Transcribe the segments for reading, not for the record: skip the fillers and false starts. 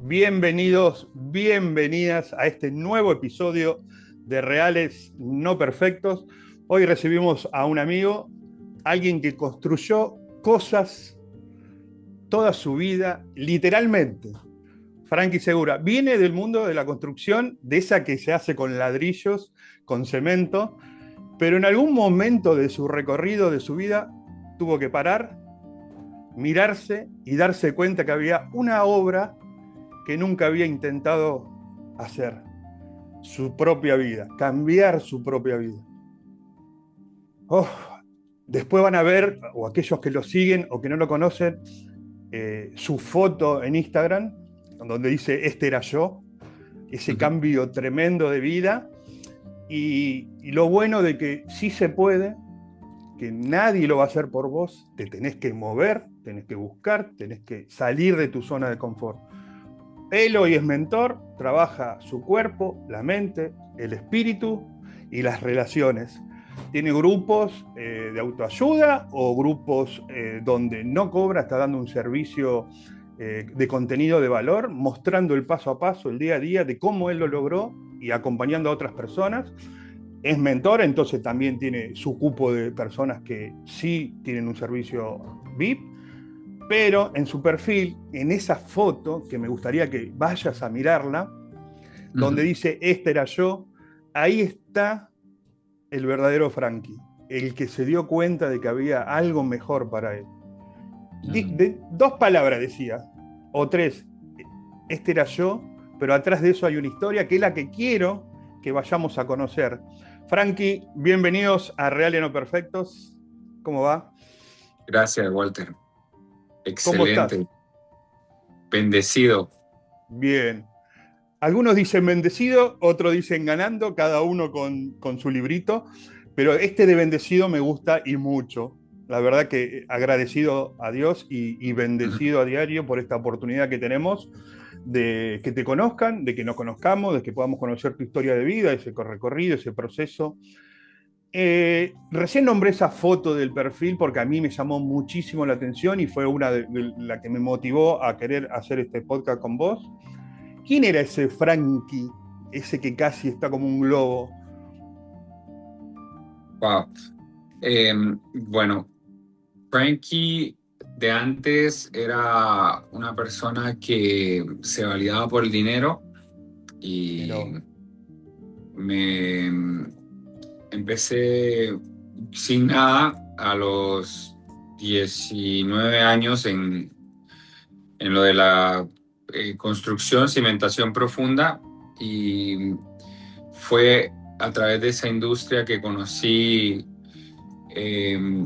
Bienvenidos, bienvenidas a este nuevo episodio de Reales No Perfectos. Hoy recibimos a un amigo, alguien que construyó cosas toda su vida, literalmente. Frankie Segura viene del mundo de la construcción, de esa que se hace con ladrillos, con cemento, pero en algún momento de su recorrido, de su vida, tuvo que parar, mirarse y darse cuenta que había una obra que nunca había intentado hacer: su propia vida, cambiar su propia vida. Oh, después van a ver, o aquellos que lo siguen o que no lo conocen, su foto en Instagram, donde dice "este era yo", ese cambio tremendo de vida y lo bueno de que sí se puede, que nadie lo va a hacer por vos, te tenés que mover, tenés que buscar, tenés que salir de tu zona de confort. Él hoy es mentor, trabaja su cuerpo, la mente, el espíritu y las relaciones. Tiene grupos de autoayuda o grupos donde no cobra, está dando un servicio de contenido de valor, mostrando el paso a paso, el día a día de cómo él lo logró y acompañando a otras personas. Es mentor, entonces también tiene su cupo de personas que sí tienen un servicio VIP, pero en su perfil, en esa foto, que me gustaría que vayas a mirarla, donde dice "este era yo", ahí está el verdadero Frankie, el que se dio cuenta de que había algo mejor para él. Dos palabras decía, o tres: "este era yo", pero atrás de eso hay una historia que es la que quiero que vayamos a conocer. Frankie, bienvenidos a Reales No Perfectos. ¿Cómo va? Gracias, Walter. ¿Cómo estás? Excelente. Bendecido. Bien. Algunos dicen bendecido, otros dicen ganando, cada uno con su librito, pero este de bendecido me gusta y mucho. La verdad que agradecido a Dios y bendecido a diario por esta oportunidad que tenemos de que te conozcan, de que nos conozcamos, de que podamos conocer tu historia de vida, ese recorrido, ese proceso. Recién nombré esa foto del perfil porque a mí me llamó muchísimo la atención y fue una de la que me motivó a querer hacer este podcast con vos. ¿Quién era ese Frankie, ese que casi está como un globo? Wow. Bueno, Frankie de antes era una persona que se validaba por el dinero y Pero, me empecé sin nada a los 19 años en lo de la construcción, cimentación profunda, y fue a través de esa industria que conocí eh,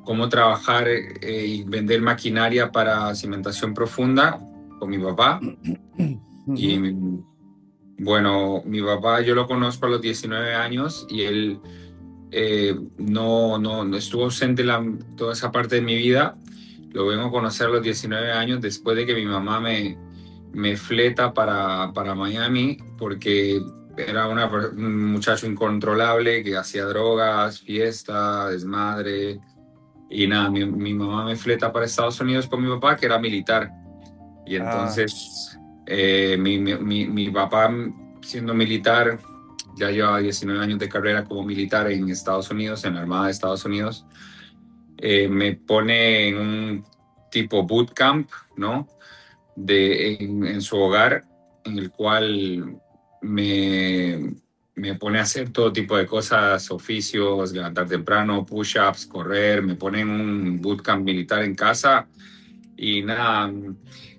cómo trabajar y vender maquinaria para cimentación profunda con mi papá. Y uh-huh. bueno, mi papá yo lo conozco a los 19 años y él no estuvo ausente toda esa parte de mi vida. Lo vengo a conocer a los 19 años después de que mi mamá me fleta para Miami porque era un muchacho incontrolable que hacía drogas, fiesta, desmadre. Y nada, mi mamá me fleta para Estados Unidos con mi papá, que era militar. Y Ah, entonces mi papá, siendo militar, ya llevaba 19 años de carrera como militar en Estados Unidos, en la Armada de Estados Unidos. Me pone en un tipo bootcamp, ¿no? En su hogar, en el cual me, me pone a hacer todo tipo de cosas, oficios, levantar temprano, push-ups, correr, me pone en un bootcamp militar en casa y nada,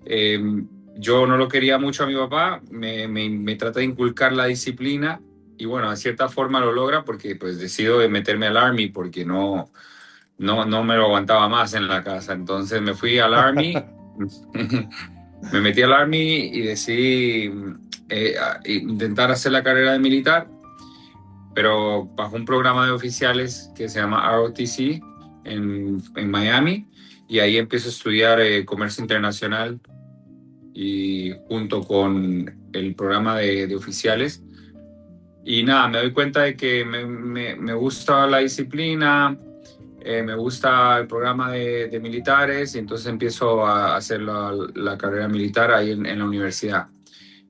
eh, yo no lo quería mucho a mi papá, me trata de inculcar la disciplina y bueno, de cierta forma lo logra porque pues decido de meterme al Army porque no me lo aguantaba más en la casa, entonces me fui al Army. Me metí al Army y decidí intentar hacer la carrera de militar, pero bajo un programa de oficiales que se llama ROTC en Miami, y ahí empiezo a estudiar comercio internacional y junto con el programa de oficiales. Y nada, me doy cuenta de que me gusta la disciplina, Me gusta el programa de militares y entonces empiezo a hacer la carrera militar ahí en la universidad.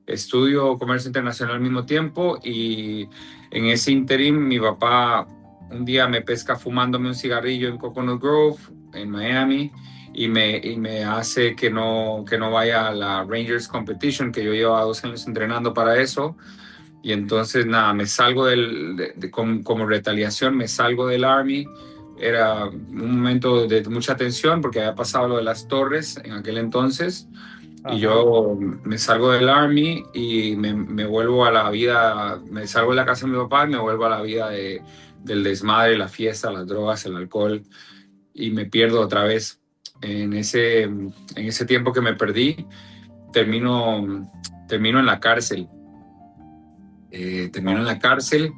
Estudio comercio internacional al mismo tiempo y en ese interín mi papá un día me pesca fumándome un cigarrillo en Coconut Grove, en Miami, y me hace que no vaya a la Rangers Competition, que yo llevaba 2 años entrenando para eso. Y entonces, nada, me salgo como retaliación, me salgo del Army. Era un momento de mucha tensión porque había pasado lo de las torres en aquel entonces. Y Ajá. yo me salgo del Army y me vuelvo a la vida, me salgo de la casa de mi papá y me vuelvo a la vida del desmadre, la fiesta, las drogas, el alcohol, y me pierdo otra vez. En ese tiempo que me perdí, termino en la cárcel. Termino en Wow. la cárcel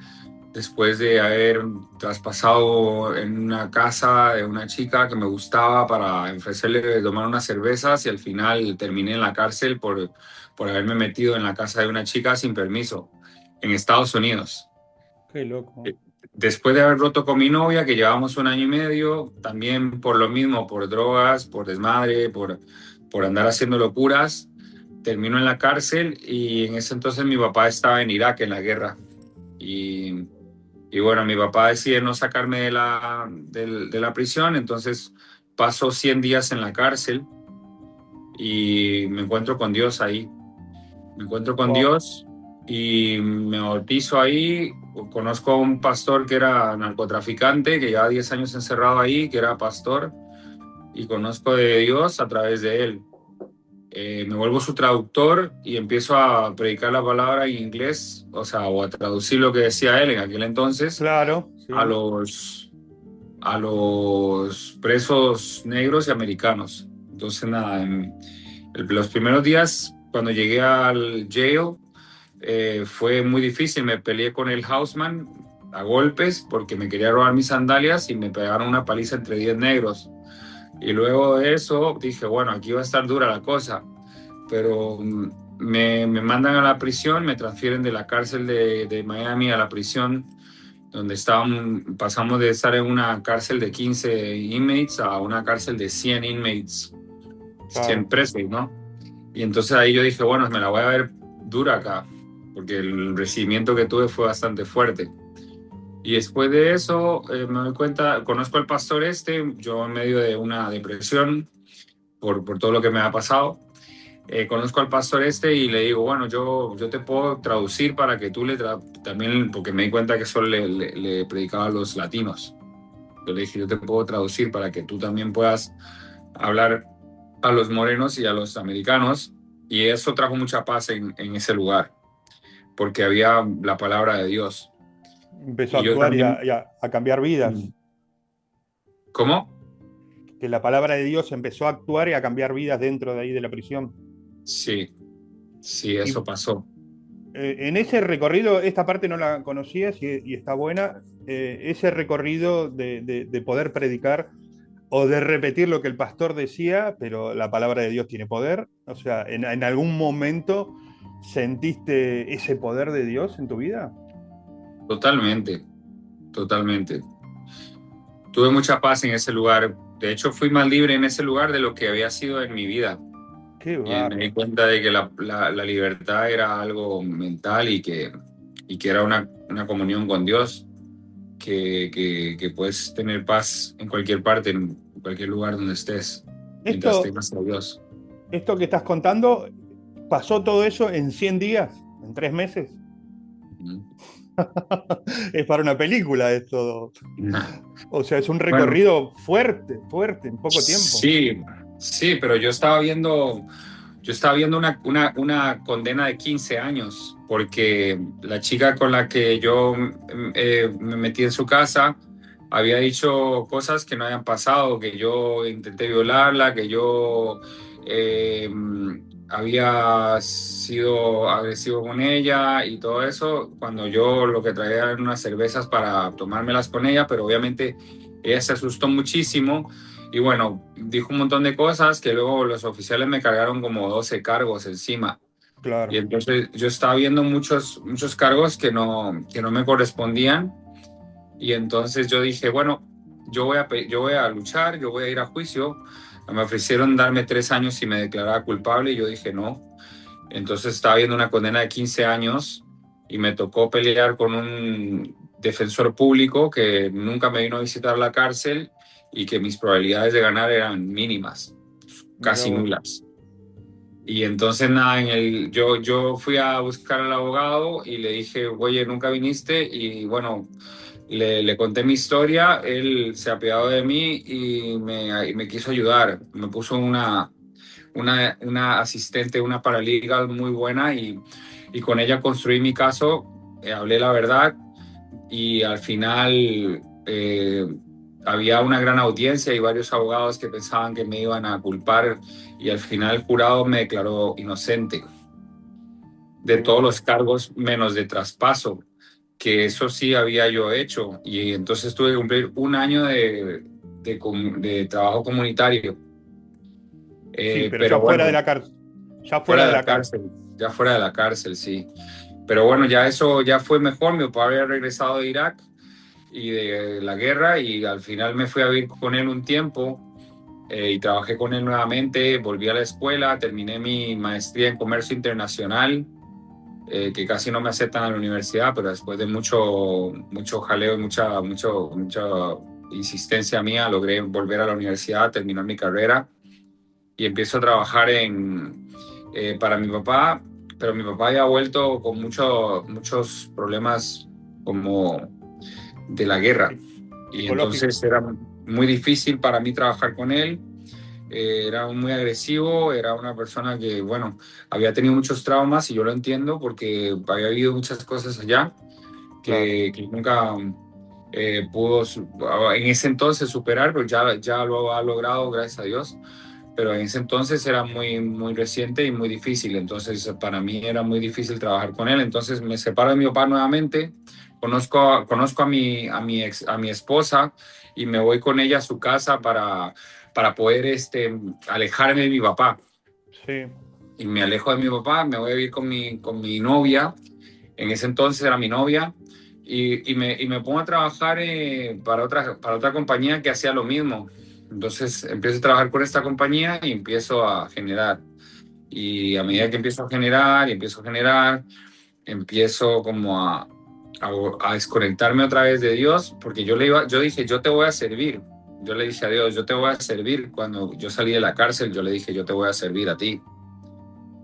después de haber traspasado en una casa de una chica que me gustaba para ofrecerle de tomar unas cervezas y al final terminé en la cárcel por haberme metido en la casa de una chica sin permiso en Estados Unidos. Qué loco. Eh, Después de haber roto con mi novia, que llevamos 1 año y medio, también por lo mismo, por drogas, por desmadre, por andar haciendo locuras, termino en la cárcel y en ese entonces mi papá estaba en Irak en la guerra. Y y bueno, mi papá decide no sacarme de la prisión, entonces paso 100 días en la cárcel y me encuentro con Dios ahí. Me encuentro con Wow. Dios y me bautizo ahí. Conozco a un pastor que era narcotraficante, que llevaba 10 años encerrado ahí, que era pastor, y conozco de Dios a través de él. Me vuelvo su traductor y empiezo a predicar la palabra en inglés, o sea, o a traducir lo que decía él en aquel entonces Claro, a sí. los presos negros y americanos. Entonces, nada, en los primeros días, cuando llegué al jail, fue muy difícil. Me peleé con el houseman a golpes porque me quería robar mis sandalias y me pegaron una paliza entre 10 negros. Y luego de eso dije, bueno, aquí va a estar dura la cosa. Pero me mandan a la prisión, me transfieren de la cárcel de Miami a la prisión donde pasamos de estar en una cárcel de 15 inmates a una cárcel de 100 inmates, 100 Claro. presos, ¿no? Y entonces ahí yo dije, bueno, me la voy a ver dura acá, porque el recibimiento que tuve fue bastante fuerte. Y después de eso me doy cuenta, conozco al pastor yo en medio de una depresión por todo lo que me ha pasado. Conozco al pastor y le digo, bueno, yo te puedo traducir para que tú también, porque me di cuenta que solo le predicaba a los latinos. Yo le dije, yo te puedo traducir para que tú también puedas hablar a los morenos y a los americanos. Y eso trajo mucha paz en ese lugar, porque había la palabra de Dios. Empezó a Y yo actuar y también, a cambiar vidas. ¿cómo? Que la palabra de Dios empezó a actuar y a cambiar vidas dentro de ahí de la prisión. Sí, sí, Y eso pasó. en ese recorrido, esta parte no la conocías y está buena, ese recorrido de poder predicar o de repetir lo que el pastor decía, pero la palabra de Dios tiene poder. O sea, en algún momento sentiste ese poder de Dios en tu vida. Totalmente, totalmente. Tuve mucha paz en ese lugar. De hecho, fui más libre en ese lugar de lo que había sido en mi vida. Qué Y me di bárbaro. cuenta de que la libertad era algo mental y que era una comunión con Dios, que puedes tener paz en cualquier parte, en cualquier lugar donde estés, mientras Esto, tengas a Dios. esto que estás contando, ¿pasó todo eso en 100 días? ¿En 3 meses? Ujú. Es para una película esto. O sea, es un Bueno, recorrido fuerte, fuerte, en poco tiempo. sí, sí, pero yo estaba viendo una condena de 15 años, porque la chica con la que yo me metí en su casa había dicho cosas que no habían pasado, que yo intenté violarla, que yo eh, había sido agresivo con ella y todo eso, cuando yo lo que traía eran unas cervezas para tomármelas con ella, pero obviamente ella se asustó muchísimo. Y bueno, dijo un montón de cosas que luego los oficiales me cargaron como 12 cargos encima. Y Claro. entonces yo estaba viendo muchos cargos que no me correspondían. Y entonces yo dije, bueno, yo voy a luchar, yo voy a ir a juicio. Me ofrecieron darme 3 años si me declaraba culpable y yo dije no. Entonces estaba viendo una condena de 15 años y me tocó pelear con un defensor público que nunca me vino a visitar la cárcel y que mis probabilidades de ganar eran mínimas, Mirá casi vos. nulas. Y entonces nada, yo fui a buscar al abogado y le dije, oye, nunca viniste y bueno, le conté mi historia, él se apiadó de mí y me quiso ayudar, me puso una asistente, una paralegal muy buena y con ella construí mi caso, hablé la verdad y al final había una gran audiencia y varios abogados que pensaban que me iban a culpar y al final el jurado me declaró inocente de Qué todos bien. los cargos menos de traspaso, que eso sí había yo hecho y entonces tuve que cumplir un año de trabajo comunitario. Sí, pero Pero ya fuera de bueno, la cárcel. Ya fuera fuera de de la la cárcel. cárcel, ya fuera de la cárcel, sí. Pero bueno, ya eso ya fue mejor. Mi papá había regresado de Irak y de la guerra y al final me fui a vivir con él un tiempo y trabajé con él nuevamente. Volví a la escuela, terminé mi maestría en comercio internacional, que casi no me aceptan a la universidad, pero después de mucho jaleo y mucha insistencia mía, logré volver a la universidad, terminar mi carrera y empiezo a trabajar para mi papá, pero mi papá ya ha vuelto con muchos problemas como de la guerra y Psicológico. entonces era muy difícil para mí trabajar con él. Era muy agresivo, era una persona que, bueno, había tenido muchos traumas y yo lo entiendo porque había vivido muchas cosas allá Claro. que nunca pudo en ese entonces superar, pero ya lo ha logrado, gracias a Dios, pero en ese entonces era muy reciente y muy difícil, entonces para mí era muy difícil trabajar con él, entonces me separo de mi papá nuevamente, conozco a mi esposa y me voy con ella a su casa para poder alejarme de mi papá. Sí. Y me alejo de mi papá, me voy a vivir con mi novia, en ese entonces era mi novia, y me pongo a trabajar para otra compañía que hacía lo mismo. Entonces empiezo a trabajar con esta compañía y empiezo a generar. Y a medida que empiezo a generar y empiezo a generar, empiezo como a desconectarme otra vez de Dios, porque yo dije, yo te voy a servir. Yo le dije a Dios, yo te voy a servir. Cuando yo salí de la cárcel, yo le dije, yo te voy a servir a ti.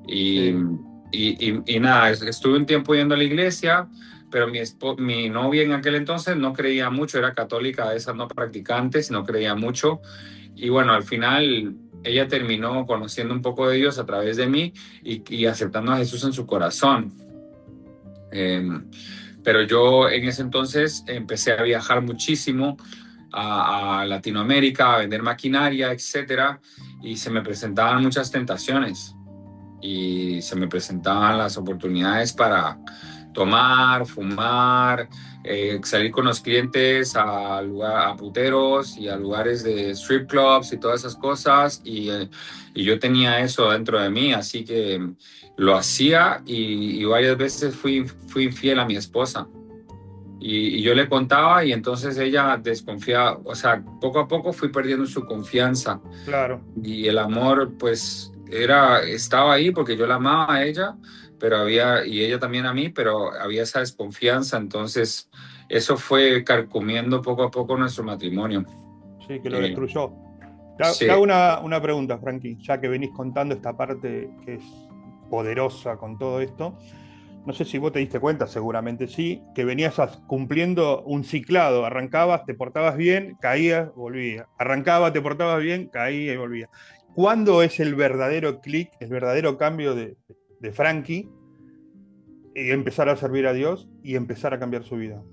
Y, Sí. y nada, estuve un tiempo yendo a la iglesia, pero mi novia en aquel entonces no creía mucho, era católica, de esas no practicantes, no creía mucho. Y bueno, al final ella terminó conociendo un poco de Dios a través de mí y aceptando a Jesús en su corazón. Eh, pero yo en ese entonces empecé a viajar muchísimo a Latinoamérica, a vender maquinaria, etcétera, y se me presentaban muchas tentaciones y se me presentaban las oportunidades para tomar, fumar, salir con los clientes a puteros y a lugares de strip clubs y todas esas cosas y yo tenía eso dentro de mí, así que lo hacía y varias veces fui infiel a mi esposa. Y yo le contaba y entonces ella desconfiaba, o sea, poco a poco fui perdiendo su confianza Claro. y el amor pues estaba ahí porque yo la amaba a ella, pero y ella también a mí, pero había esa desconfianza, entonces eso fue carcomiendo poco a poco nuestro matrimonio. Sí, que lo Eh, destruyó. Te hago sí, una pregunta, Frankie, ya que venís contando esta parte que es poderosa con todo esto. No sé si vos te diste cuenta, seguramente sí, que venías cumpliendo un ciclado. Arrancabas, te portabas bien, caías, volvías. Arrancabas, te portabas bien, caías y volvías. ¿Cuándo es el verdadero clic, el verdadero cambio de Frankie y empezar a servir a Dios y empezar a cambiar su vida?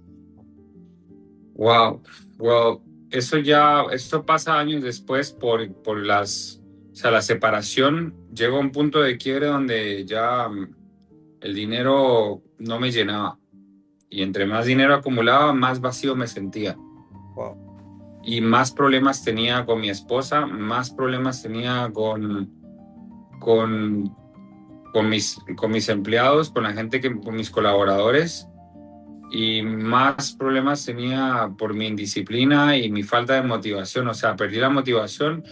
wow, well, eso pasa años después o sea, la separación llegó a un punto de quiebre donde ya el dinero no me llenaba y entre más dinero acumulaba, más vacío me sentía. Wow. Y más problemas tenía con mi esposa, más problemas tenía con mis empleados, con la gente con mis colaboradores. y más problemas tenía por mi indisciplina y mi falta de motivación. O sea, perdí la motivación,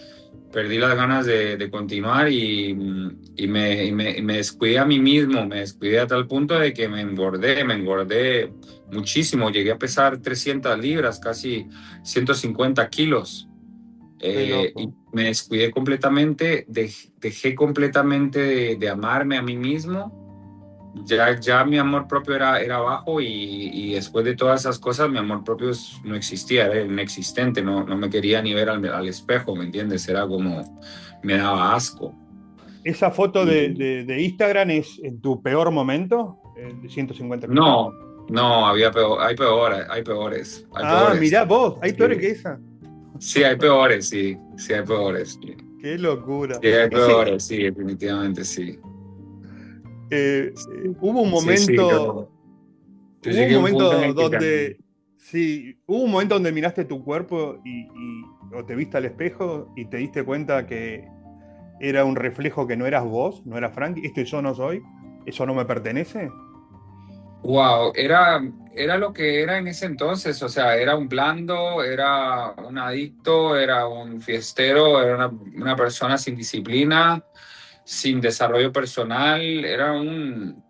perdí las ganas de continuar y me descuidé a mí mismo, me descuidé a tal punto de que me engordé muchísimo. Llegué a pesar 300 libras, casi 150 kilos. Qué Y loco. me descuidé completamente, dejé completamente de amarme a mí mismo. Ya mi amor propio era bajo y después de todas esas cosas mi amor propio no existía, era inexistente, no me quería ni ver al espejo, ¿me entiendes? Era como, me daba asco. ¿Esa foto Y de Instagram es en tu peor momento? ¿De 150 kilos? no, no, había peor, hay Ah, peores. mirá vos, hay peores Sí, que esa. sí, hay peores, sí, sí, hay peores. Sí, Qué locura. sí, hay Ese, peores, sí, definitivamente sí. hubo un Sí, sí, momento, yo hubo un llegué a un punto en momento el que donde, sí, hubo un momento donde miraste tu cuerpo o te viste al espejo y te diste cuenta que era un reflejo que no eras vos, no eras Frank, esto yo no soy, eso no me pertenece. wow, era lo que era en ese entonces, o sea, era un blando, era un adicto, era un fiestero, era una persona sin disciplina, sin desarrollo personal, era un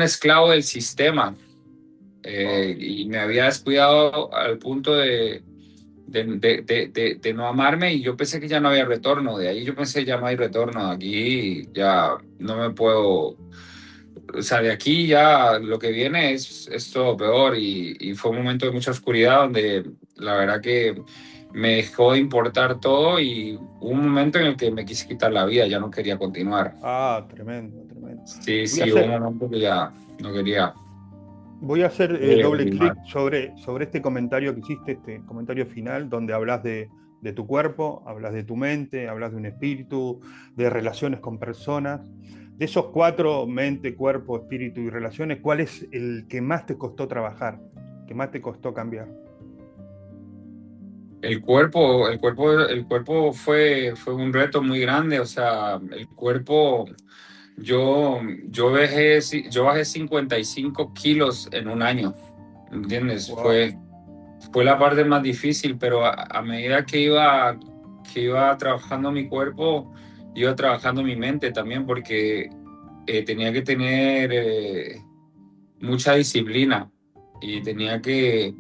esclavo del sistema. Wow. Y me había descuidado al punto de no amarme y yo pensé que ya no había retorno, de ahí yo pensé ya no hay retorno, aquí ya no me puedo, o sea, de aquí ya lo que viene es todo peor y fue un momento de mucha oscuridad donde la verdad que me dejó de importar todo y hubo un momento en el que me quise quitar la vida, ya no quería continuar. Ah, tremendo, tremendo. Sí, Voy a sí, hubo un hacer, momento que ya no quería voy a hacer doble continuar. clic sobre este comentario que hiciste, este comentario final, donde hablas de tu cuerpo, hablas de tu mente, hablas de un espíritu, de relaciones con personas. De esos cuatro, mente, cuerpo, espíritu y relaciones, ¿cuál es el que más te costó trabajar? ¿Que más te costó cambiar? El cuerpo fue un reto muy grande, o sea, el cuerpo, yo bajé 55 kilos en un año, ¿entiendes? Wow, Fue la parte más difícil, pero a medida que iba trabajando mi cuerpo, iba trabajando mi mente también, porque tenía que tener mucha disciplina y tenía que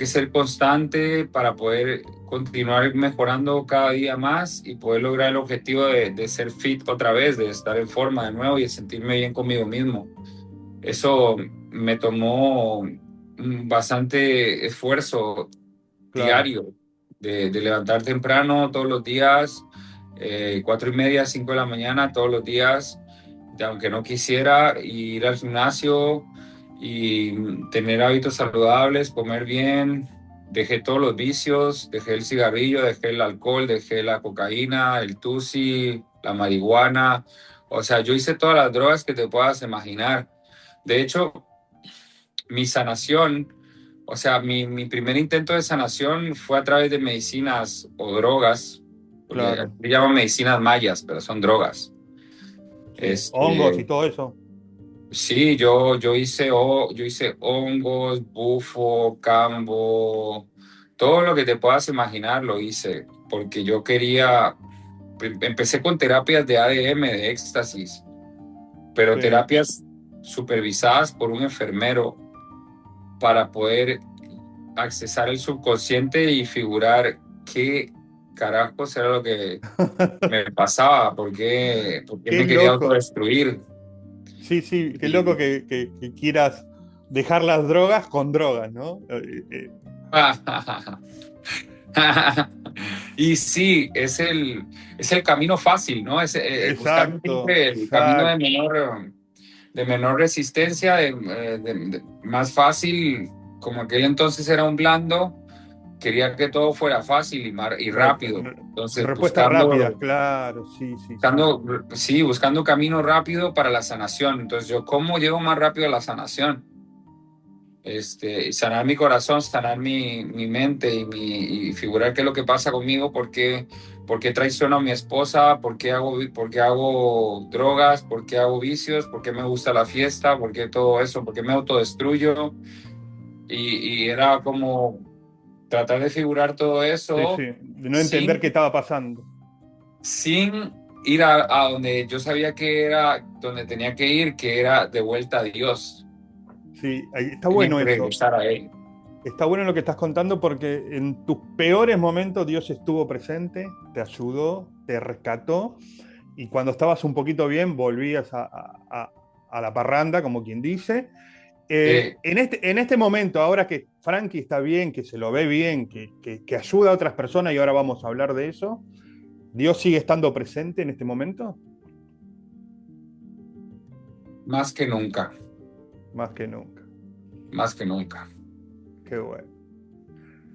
ser constante para poder continuar mejorando cada día más y poder lograr el objetivo de ser fit otra vez, de estar en forma de nuevo y de sentirme bien conmigo mismo. Eso me tomó bastante esfuerzo claro. diario, de levantar temprano todos los días, 4:30, 5 de la mañana todos los días, de aunque no quisiera ir al gimnasio y tener hábitos saludables, comer bien. Dejé todos los vicios, dejé el cigarrillo, dejé el alcohol, dejé la cocaína, el tusi, la marihuana. O sea, yo hice todas las drogas que te puedas imaginar. De hecho, mi sanación, o sea, mi primer intento de sanación fue a través de medicinas o drogas, porque aquí Claro, le llaman medicinas mayas, pero son drogas. sí. Hongos y Este, todo eso. sí, yo hice hongos, bufo, cambo, todo lo que te puedas imaginar lo hice, porque yo quería, empecé con terapias de ADM, de éxtasis, pero Sí. terapias supervisadas por un enfermero para poder accesar el subconsciente y figurar qué carajos era lo que me pasaba, por qué Qué me quería loco. autodestruir. Sí, sí, qué loco Y, que quieras dejar las drogas con drogas, ¿no? y sí, es el camino fácil, ¿no? Buscar Exacto, siempre el camino de exacto. menor resistencia, más fácil, como aquel entonces era un blando, quería que todo fuera fácil y rápido. Entonces, Respuestas rápidas, claro, sí, sí, sí. buscando camino rápido para la sanación. Entonces, ¿cómo llego más rápido a la sanación? sanar mi corazón, sanar mi mente y figurar qué es lo que pasa conmigo, por qué traiciono a mi esposa, por qué hago drogas, por qué hago vicios, por qué me gusta la fiesta, por qué todo eso, por qué me autodestruyo. Y era como tratar de figurar todo Sí, sí, eso de no entender qué sin, estaba pasando. sin ir a donde yo sabía que era, donde tenía que ir, que era de vuelta a Dios. Sí, está Tenía bueno que eso. regresar a Él. Está bueno lo que estás contando porque en tus peores momentos Dios estuvo presente, te ayudó, te rescató y cuando estabas un poquito bien volvías a la parranda, como quien dice. Eh, En este momento, ahora que Frankie está bien, que se lo ve bien, que ayuda a otras personas y ahora vamos a hablar de eso, ¿Dios sigue estando presente en este momento? Más que nunca, Más que nunca. más que nunca. Qué bueno.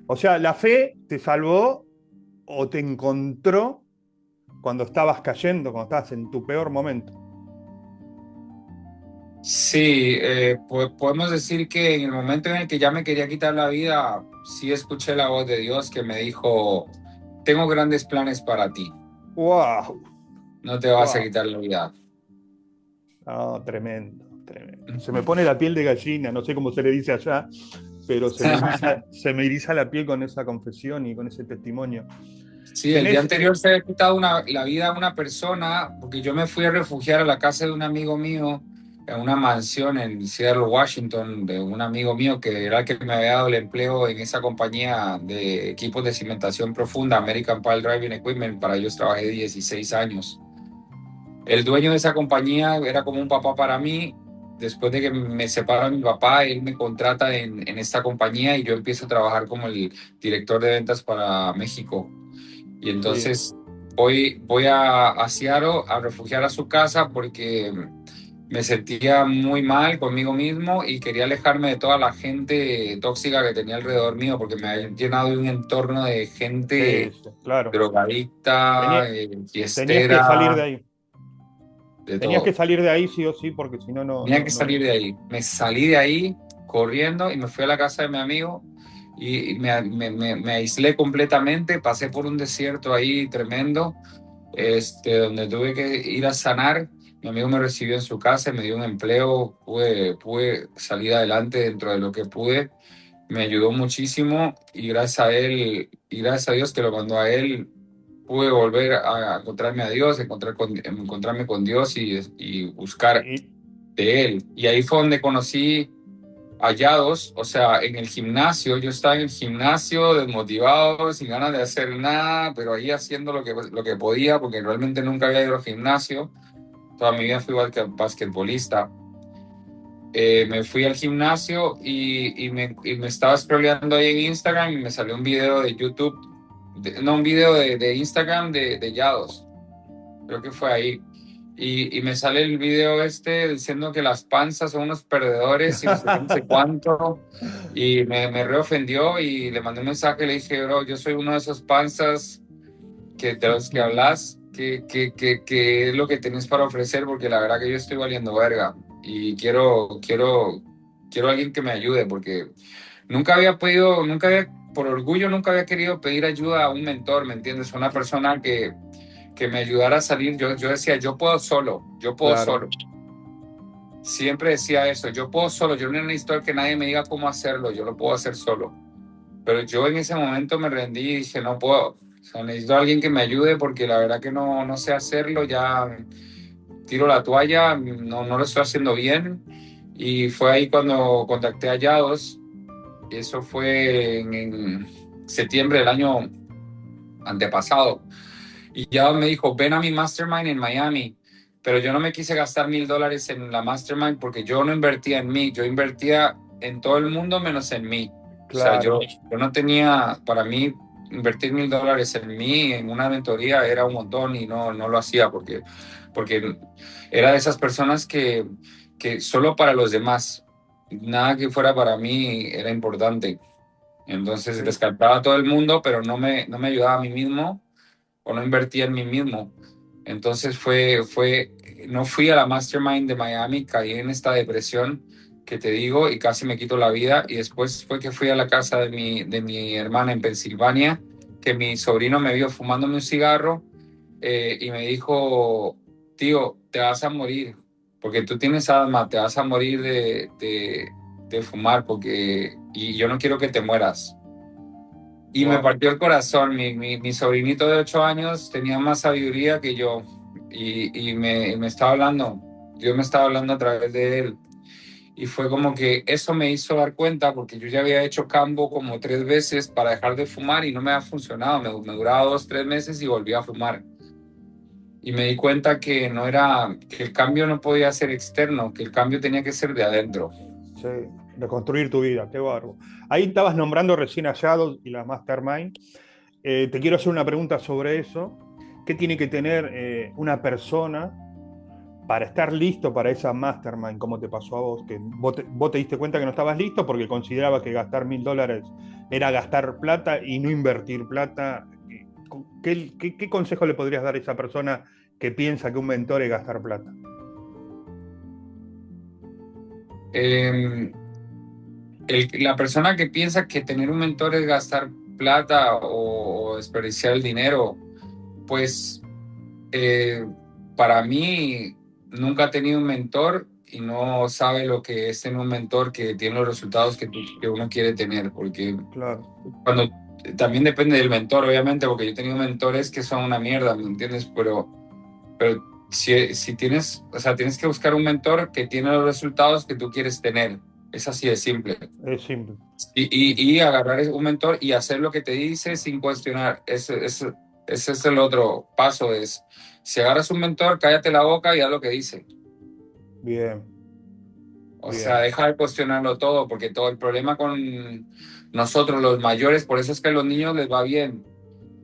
O sea, la fe te salvó o te encontró cuando estabas cayendo, cuando estabas en tu peor momento. Sí, podemos decir que en el momento en el que ya me quería quitar la vida, sí escuché la voz de Dios que me dijo, tengo grandes planes para ti, ¡Wow! no te vas a ¡Wow! quitar la vida. No, tremendo, tremendo. Se me pone la piel de gallina, no sé cómo se le dice allá, pero se me eriza la piel con esa confesión y con ese testimonio. Sí, el día Tenés, anterior se había quitado la vida a una persona porque yo me fui a refugiar a la casa de un amigo mío en una mansión en Seattle, Washington, de un amigo mío que era el que me había dado el empleo en esa compañía de equipos de cimentación profunda, American Pile Driving Equipment. Para ellos trabajé 16 años. El dueño de esa compañía era como un papá para mí. Después de que me separa mi papá, él me contrata en esta compañía y yo empiezo a trabajar como el director de ventas para México. Y sí, entonces voy a Seattle a refugiar a su casa porque me sentía muy mal conmigo mismo y quería alejarme de toda la gente tóxica que tenía alrededor mío porque me había llenado de un entorno de sí, gente sí, claro. drogadicta, Tenía- tenías que salir de fiestera, ahí. de Tenías que todo. salir de ahí sí o sí, porque si no, Tenía que salir de ahí. Me salí de ahí corriendo y me fui a la casa de mi amigo y me aislé completamente. Pasé por un desierto ahí tremendo, donde tuve que ir a sanar. Mi amigo me recibió en su casa, me dio un empleo, pude salir adelante dentro de lo que pude. Me ayudó muchísimo y gracias a él y gracias a Dios que lo mandó a él, pude volver a encontrarme a Dios, encontrarme con Dios y buscar Y, de él. Y ahí fue donde conocí hallados, o sea, en el gimnasio, yo estaba en el gimnasio desmotivado, sin ganas de hacer nada, pero ahí haciendo lo que podía, porque realmente nunca había ido al gimnasio, toda mi vida fui basquetbolista. Me fui al gimnasio y me estaba scrolleando ahí en Instagram y me salió un video de YouTube, no, un video de Instagram de Yados, creo que fue ahí. Y me sale el video diciendo que las panzas son unos perdedores y no sé qué, no sé cuánto. Y me reofendió y le mandé un mensaje, le dije, bro, yo soy uno de esos panzas de los que hablas, que es lo que tenés para ofrecer, porque la verdad que yo estoy valiendo verga y quiero alguien que me ayude, porque nunca había, por orgullo, nunca había querido pedir ayuda a un mentor, ¿me entiendes? Una persona que me ayudara a salir. Yo decía, yo puedo solo, yo puedo claro. solo. Siempre decía eso, yo puedo solo, yo no necesito que nadie me diga cómo hacerlo, yo lo puedo hacer solo. Pero yo en ese momento me rendí y dije, no puedo. O sea, necesito a alguien que me ayude porque la verdad que no sé hacerlo, ya tiro la toalla, no lo estoy haciendo bien. Y fue ahí cuando contacté a Yados. Eso fue en septiembre del año antepasado. Y ya me dijo, ven a mi mastermind en Miami. Pero yo no me quise gastar $1,000 en la mastermind porque yo no invertía en mí, yo invertía en todo el mundo menos en mí. O sea, Claro. yo no tenía, para mí, invertir $1,000 en mí, en una mentoría, era un montón y no lo hacía porque era de esas personas que solo para los demás, nada que fuera para mí era importante. Entonces Sí. descartaba a todo el mundo, pero no me ayudaba a mí mismo o no invertía en mí mismo. Entonces no fui a la Mastermind de Miami, caí en esta depresión que te digo y casi me quito la vida. Y después fue que fui a la casa de mi hermana en Pensilvania, que mi sobrino me vio fumándome un cigarro y me dijo, tío, te vas a morir, porque tú tienes asma, te vas a morir de fumar, y yo no quiero que te mueras. Y me Wow. partió el corazón. Mi sobrinito de 8 años tenía más sabiduría que yo y me estaba hablando. Dios me estaba hablando a través de él. Y fue como que eso me hizo dar cuenta porque yo ya había hecho cambo como 3 veces para dejar de fumar y no me ha funcionado. Me duraba 2, 3 meses y volví a fumar. Y me di cuenta que no era, que el cambio no podía ser externo, que el cambio tenía que ser de adentro. Sí, reconstruir tu vida, qué bárbaro. Ahí estabas nombrando recién a Shadow y la Mastermind. Te quiero hacer una pregunta sobre eso. ¿Qué tiene que tener una persona para estar listo para esa Mastermind, como te pasó a vos? Que vos te diste cuenta que no estabas listo porque considerabas que gastar $1000 era gastar plata y no invertir plata. ¿Qué consejo le podrías dar a esa persona que piensa que un mentor es gastar plata? Eh, la persona que piensa que tener un mentor es gastar plata o desperdiciar el dinero, pues eh, para mí nunca ha tenido un mentor y no sabe lo que es tener un mentor que tiene los resultados que uno quiere tener, porque Claro, cuando también depende del mentor, obviamente, porque yo he tenido mentores que son una mierda, ¿me entiendes? Pero si tienes, o sea, tienes que buscar un mentor que tiene los resultados que tú quieres tener. Es así de simple. es simple. Y agarrar un mentor y hacer lo que te dice sin cuestionar. Ese es el otro paso. Si agarras un mentor, cállate la boca y haz lo que dice. Bien, O sea, bien. deja de cuestionarlo todo, porque todo el problema con nosotros, los mayores, por eso es que a los niños les va bien.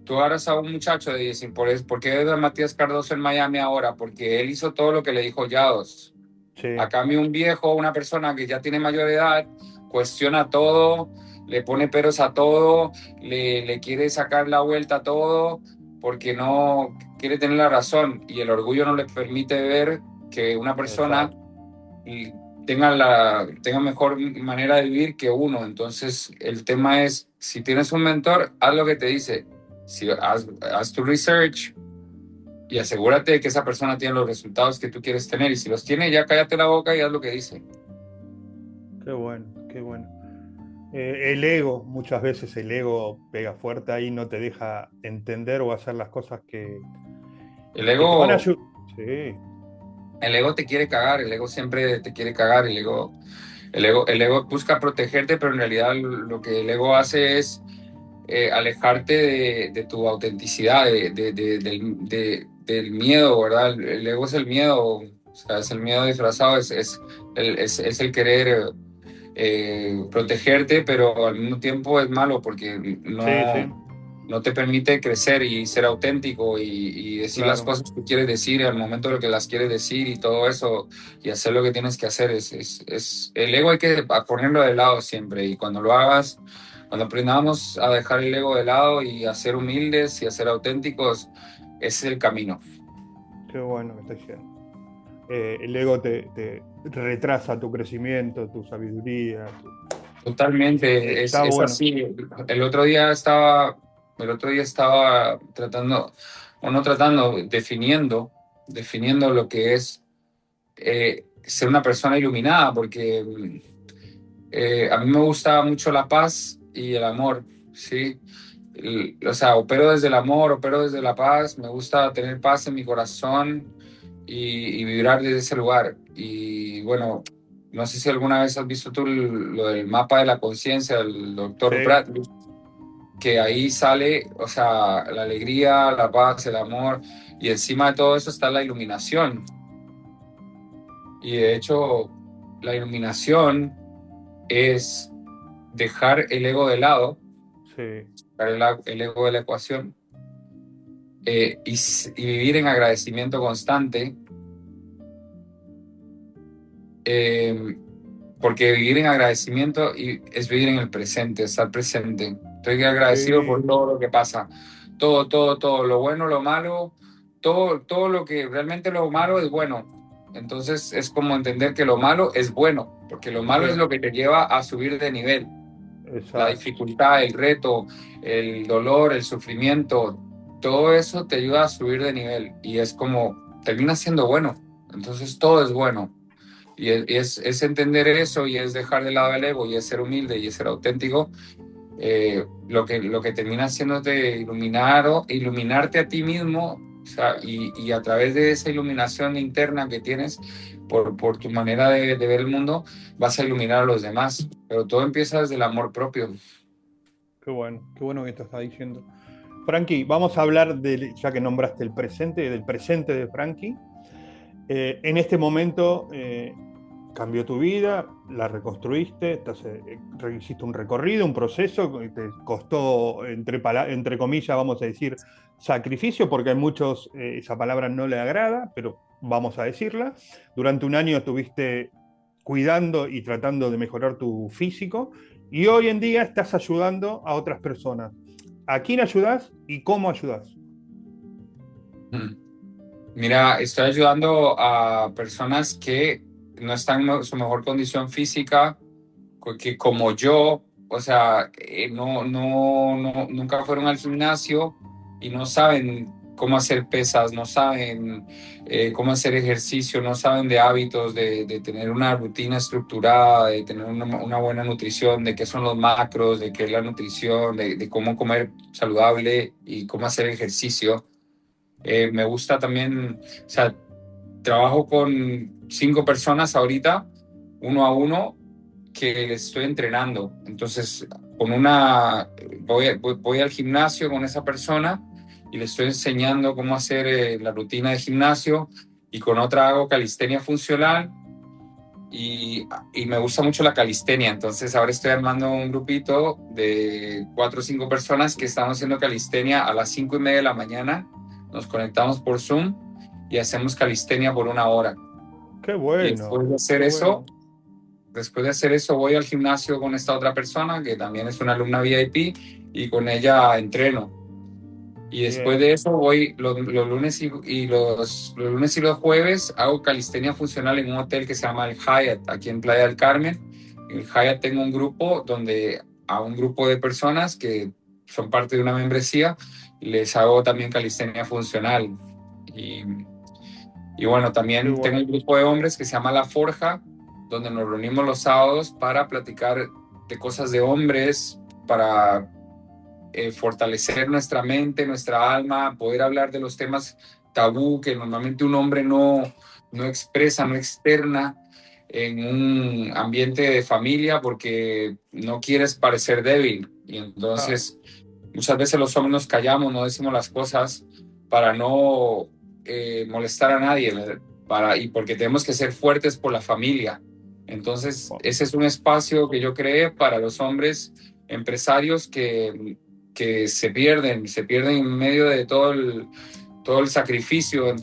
Tú agarras a un muchacho de 10, ¿por qué es a Matías Cardoso en Miami ahora? Porque él hizo todo lo que le dijo Yados. A Sí, cambio, un viejo, una persona que ya tiene mayor edad, cuestiona todo, le pone peros a todo, le quiere sacar la vuelta a todo, porque no quiere tener la razón y el orgullo no le permite ver que una persona exacto. tenga mejor manera de vivir que uno. Entonces, el tema es, si tienes un mentor, haz lo que te dice. Si haz tu research y asegúrate de que esa persona tiene los resultados que tú quieres tener. Y si los tiene, ya cállate la boca y haz lo que dice. Qué bueno, qué bueno. El ego, muchas veces el ego pega fuerte ahí, no te deja entender o hacer las cosas El que te van a ego, ayudar. Sí, el ego te quiere cagar, el ego siempre te quiere cagar, el ego busca protegerte, pero en realidad lo que el ego hace es alejarte de tu autenticidad, del miedo, ¿verdad? El ego es el miedo, o sea, es el miedo disfrazado, es el querer protegerte, pero al mismo tiempo es malo porque sí, sí, no te permite crecer y ser auténtico y decir las claro. cosas que quieres decir al momento en el que las quieres decir y todo eso y hacer lo que tienes que hacer. El ego hay que ponerlo de lado siempre y cuando lo hagas, cuando aprendamos a dejar el ego de lado y a ser humildes y a ser auténticos, ese es el camino. Qué bueno que estás diciendo. El ego te retrasa tu crecimiento, tu sabiduría. Totalmente, Está es bueno. así. El otro día estaba, el otro día estaba tratando, o no tratando, definiendo lo que es ser una persona iluminada, porque a mí me gusta mucho la paz y el amor, ¿sí? O sea, opero desde el amor, opero desde la paz, me gusta tener paz en mi corazón y vibrar desde ese lugar. Y bueno, no sé si alguna vez has visto tú lo del mapa de la conciencia del doctor Sí, Bradley, que ahí sale, o sea, la alegría, la paz, el amor, y encima de todo eso está la iluminación. Y de hecho, la iluminación es dejar el ego de lado, sí. sacar el ego de la ecuación y vivir en agradecimiento constante, eh, porque vivir en agradecimiento es vivir en el presente, estar presente. Estoy agradecido por Sí, todo lo que pasa, todo, lo bueno, lo malo, todo lo que realmente lo malo es bueno. Entonces es como entender que lo malo es bueno, porque lo malo es lo que te lleva a subir de nivel. La Exacto. dificultad, el reto, el dolor, el sufrimiento, todo eso te ayuda a subir de nivel y es como, termina siendo bueno, entonces todo es bueno. Y es entender eso y es dejar de lado el ego y es ser humilde y es ser auténtico, lo que termina haciendo es de iluminarte a ti mismo, o sea, y a través de esa iluminación interna que tienes por tu manera de ver el mundo, vas a iluminar a los demás, pero todo empieza desde el amor propio. Qué bueno que te está diciendo. Frankie, vamos a hablar ya que nombraste el presente, del presente de Frankie. En este momento cambió tu vida, la reconstruiste, hiciste un recorrido, un proceso que te costó, entre comillas, vamos a decir, sacrificio, porque a muchos esa palabra no le agrada, pero vamos a decirla. Durante un año estuviste cuidando y tratando de mejorar tu físico y hoy en día estás ayudando a otras personas. ¿A quién ayudas y cómo ayudas? Mm. Mira, estoy ayudando a personas que no están en su mejor condición física, que como yo, o sea, nunca fueron al gimnasio y no saben cómo hacer pesas, no saben cómo hacer ejercicio, no saben de hábitos, de tener una rutina estructurada, de tener una buena nutrición, de qué son los macros, de qué es la nutrición, de cómo comer saludable y cómo hacer ejercicio. Me gusta también, o sea, trabajo con 5 personas ahorita, uno a uno, que les estoy entrenando. Entonces, voy al gimnasio con esa persona y le estoy enseñando cómo hacer la rutina de gimnasio y con otra hago calistenia funcional y me gusta mucho la calistenia. Entonces, ahora estoy armando un grupito de 4 o 5 personas que estamos haciendo calistenia a las 5:30 de la mañana. Nos conectamos por Zoom y hacemos calistenia por 1 hora. Qué Y después bueno, de hacer qué eso, bueno. Después de hacer eso, voy al gimnasio con esta otra persona que también es una alumna VIP y con ella entreno. Y después Bien. de eso voy los lunes los lunes y los jueves hago calistenia funcional en un hotel que se llama el Hyatt, aquí en Playa del Carmen. En el Hyatt tengo un grupo donde a un grupo de personas que son parte de una membresía les hago también calistenia funcional. Y y bueno, Qué también tengo un bueno. grupo de hombres que se llama La Forja, donde nos reunimos los sábados para platicar de cosas de hombres, para fortalecer nuestra mente, nuestra alma, poder hablar de los temas tabú que normalmente un hombre no expresa, no externa en un ambiente de familia porque no quieres parecer débil. Y Ah, entonces muchas veces los hombres nos callamos, no decimos las cosas para no molestar a nadie, y porque tenemos que ser fuertes por la familia. Entonces, oh, ese es un espacio que yo creé para los hombres empresarios que se pierden en medio de todo el sacrificio, en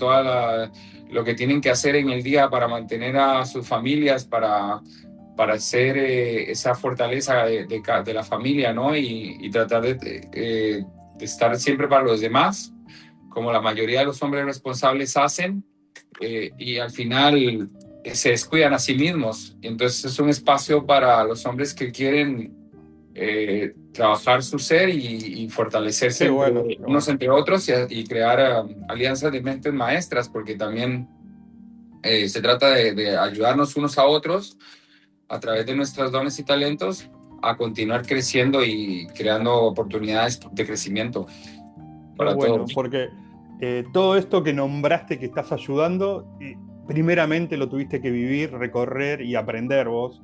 lo que tienen que hacer en el día para mantener a sus familias, para ser esa fortaleza de la familia, ¿no? Y tratar de estar siempre para los demás, como la mayoría de los hombres responsables hacen, y al final se descuidan a sí mismos. Y entonces es un espacio para los hombres que quieren trabajar su ser y fortalecerse qué bueno, qué unos bueno. entre otros y crear alianzas de mentes maestras, porque también se trata de ayudarnos unos a otros a través de nuestros dones y talentos a continuar creciendo y creando oportunidades de crecimiento Qué para bueno, todos. porque todo esto que nombraste que estás ayudando, primeramente lo tuviste que vivir, recorrer y aprender vos.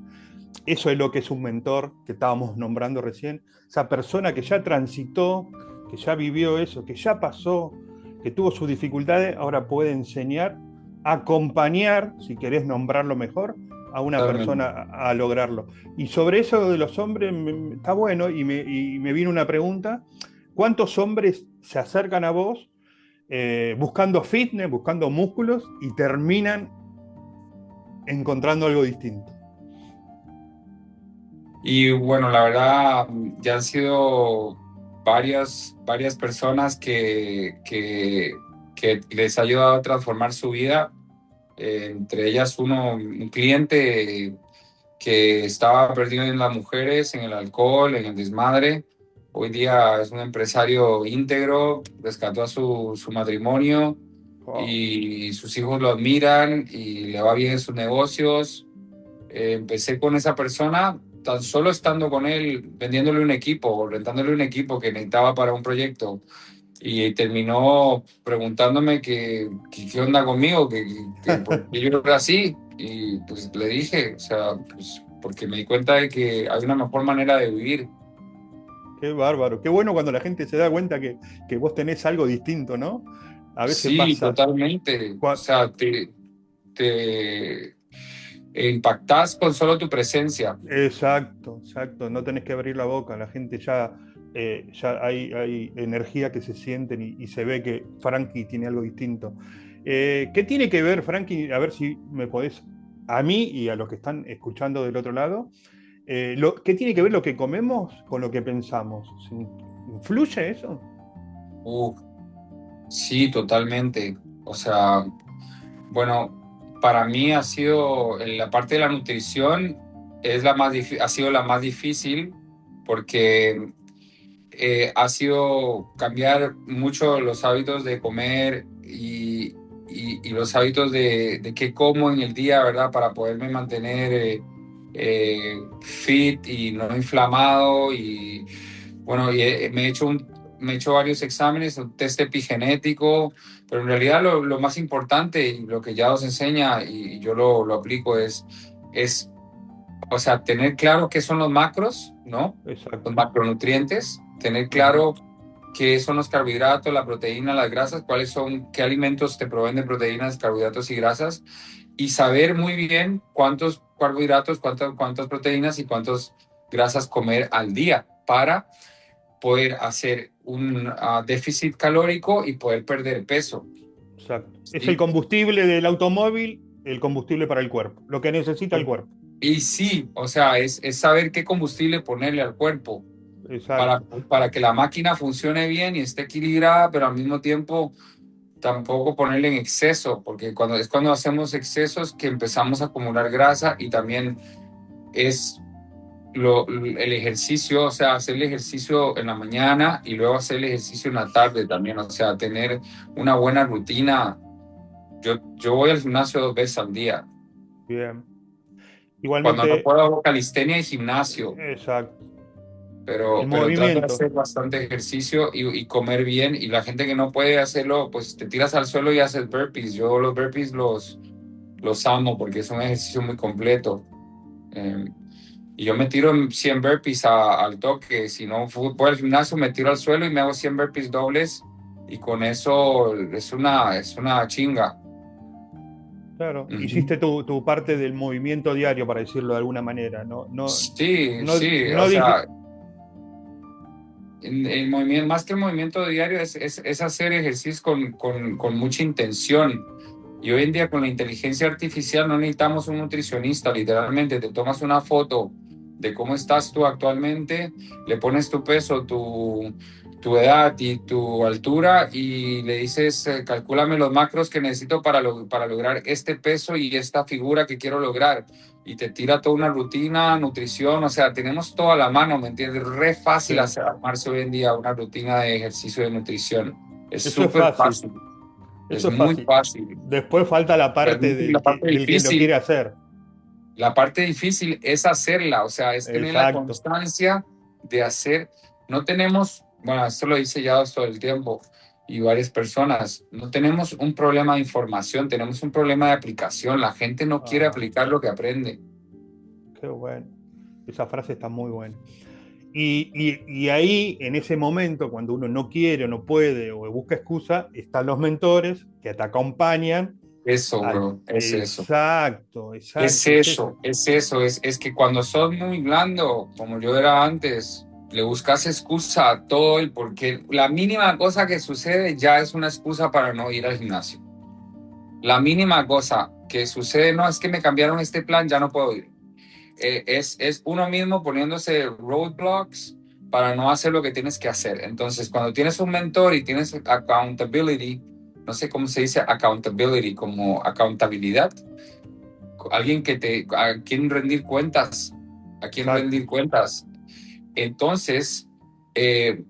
Eso es lo que es un mentor que estábamos nombrando recién. Esa persona que ya transitó, que ya vivió eso, que ya pasó, que tuvo sus dificultades, ahora puede enseñar, acompañar, si querés nombrarlo mejor, a una Totalmente. persona a lograrlo. Y sobre eso de los hombres, está bueno y me vino una pregunta. ¿Cuántos hombres se acercan a vos buscando fitness, buscando músculos y terminan encontrando algo distinto? Y bueno, la verdad, ya han sido varias personas que les ha ayudado a transformar su vida. Entre ellas un cliente que estaba perdido en las mujeres, en el alcohol, en el desmadre. Hoy día es un empresario íntegro, rescató a su matrimonio Wow. y sus hijos lo admiran y le va bien en sus negocios. Empecé con esa persona tan solo estando con él, vendiéndole un equipo o rentándole un equipo que necesitaba para un proyecto y terminó preguntándome qué onda conmigo, que por qué yo era así. Y pues le dije, o sea, pues porque me di cuenta de que hay una mejor manera de vivir. Qué bárbaro. Qué bueno cuando la gente se da cuenta que vos tenés algo distinto, ¿no? A veces Sí, pasa. totalmente. O cua- sea, te impactas con solo tu presencia. Exacto, exacto. No tenés que abrir la boca. La gente ya hay energía que se sienten y se ve que Frankie tiene algo distinto. ¿Qué tiene que ver, Frankie? A ver si me podés, a mí y a los que están escuchando del otro lado, ¿qué tiene que ver lo que comemos con lo que pensamos? ¿Influye eso? Uf, sí, totalmente. O sea, bueno, para mí ha sido la parte de la nutrición es ha sido la más difícil porque ha sido cambiar mucho los hábitos de comer y los hábitos de qué como en el día, ¿verdad? Para poderme mantener fit y no inflamado. Y bueno, me he hecho varios exámenes, un test epigenético, pero en realidad lo más importante y lo que ya os enseña y yo lo aplico es o sea, tener claro qué son los macros, ¿no? Los Exacto. macronutrientes, tener Ujú. claro qué son los carbohidratos, la proteína, las grasas, cuáles son, qué alimentos te proveen de proteínas, carbohidratos y grasas, y saber muy bien cuántos carbohidratos, cuántas proteínas y cuántas grasas comer al día para poder hacer un déficit calórico y poder perder peso. Exacto. Es el ¿Sí? combustible del automóvil, el combustible para el cuerpo, lo que necesita el cuerpo. Y sí, o sea, es saber qué combustible ponerle al cuerpo Exacto. para que la máquina funcione bien y esté equilibrada, pero al mismo tiempo tampoco ponerle en exceso, porque cuando hacemos excesos que empezamos a acumular grasa y también es el ejercicio, o sea, hacer el ejercicio en la mañana y luego hacer el ejercicio en la tarde también, o sea, tener una buena rutina. Yo voy al gimnasio 2 veces al día. Bien. Cuando no Igualmente, puedo hago calistenia y gimnasio. exacto. El Pero trato de movimiento. hacer bastante ejercicio y comer bien. Y la gente que no puede hacerlo, pues te tiras al suelo y haces burpees. Yo los burpees los amo porque es un ejercicio muy completo. Eh, y yo me tiro en 100 burpees al toque. Si no voy al gimnasio, me tiro al suelo y me hago 100 burpees dobles. Y con eso es una chinga. Claro. Ujú. Hiciste tu parte del movimiento diario, para decirlo de alguna manera. No, no, Sí, no, sí. O no sea, el movimiento, más que el movimiento diario, es hacer ejercicio con mucha intención. Y hoy en día con la inteligencia artificial no necesitamos un nutricionista, literalmente te tomas una foto de cómo estás tú actualmente, le pones tu peso, tu edad y tu altura y le dices, calcúlame los macros que necesito para lograr este peso y esta figura que quiero lograr. Y te tira toda una rutina, nutrición, o sea, tenemos toda la mano, ¿me entiendes? Re sí. fácil armarse hoy en día una rutina de ejercicio de nutrición. Es Eso es súper fácil. fácil, es Eso es muy fácil. fácil. Después falta la parte Realmente la parte del que lo quiere difícil, hacer. la parte difícil es hacerla, o sea, es tener la Exacto. constancia de hacer. No tenemos, bueno, esto lo dice ya todo el tiempo y varias personas, no tenemos un problema de información, tenemos un problema de aplicación. La gente no quiere Ah, aplicar lo que aprende. qué bueno. Esa frase está muy buena. Y ahí, en ese momento, cuando uno no quiere o no puede o busca excusa, están los mentores que te acompañan. Eso, bro, es eso. Exacto, Es exacto, es eso. eso, es eso, es que cuando sos muy blando, como yo era antes, le buscas excusa a todo el porque la mínima cosa que sucede ya es una excusa para no ir al gimnasio. La mínima cosa que sucede no es que me cambiaron este plan, ya no puedo ir. Es uno mismo poniéndose roadblocks para no hacer lo que tienes que hacer. Entonces, cuando tienes un mentor y tienes accountability, no sé cómo se dice accountability, como accountabilidad, alguien a quien rendir cuentas, a quien Exacto. rendir cuentas. Entonces, eh,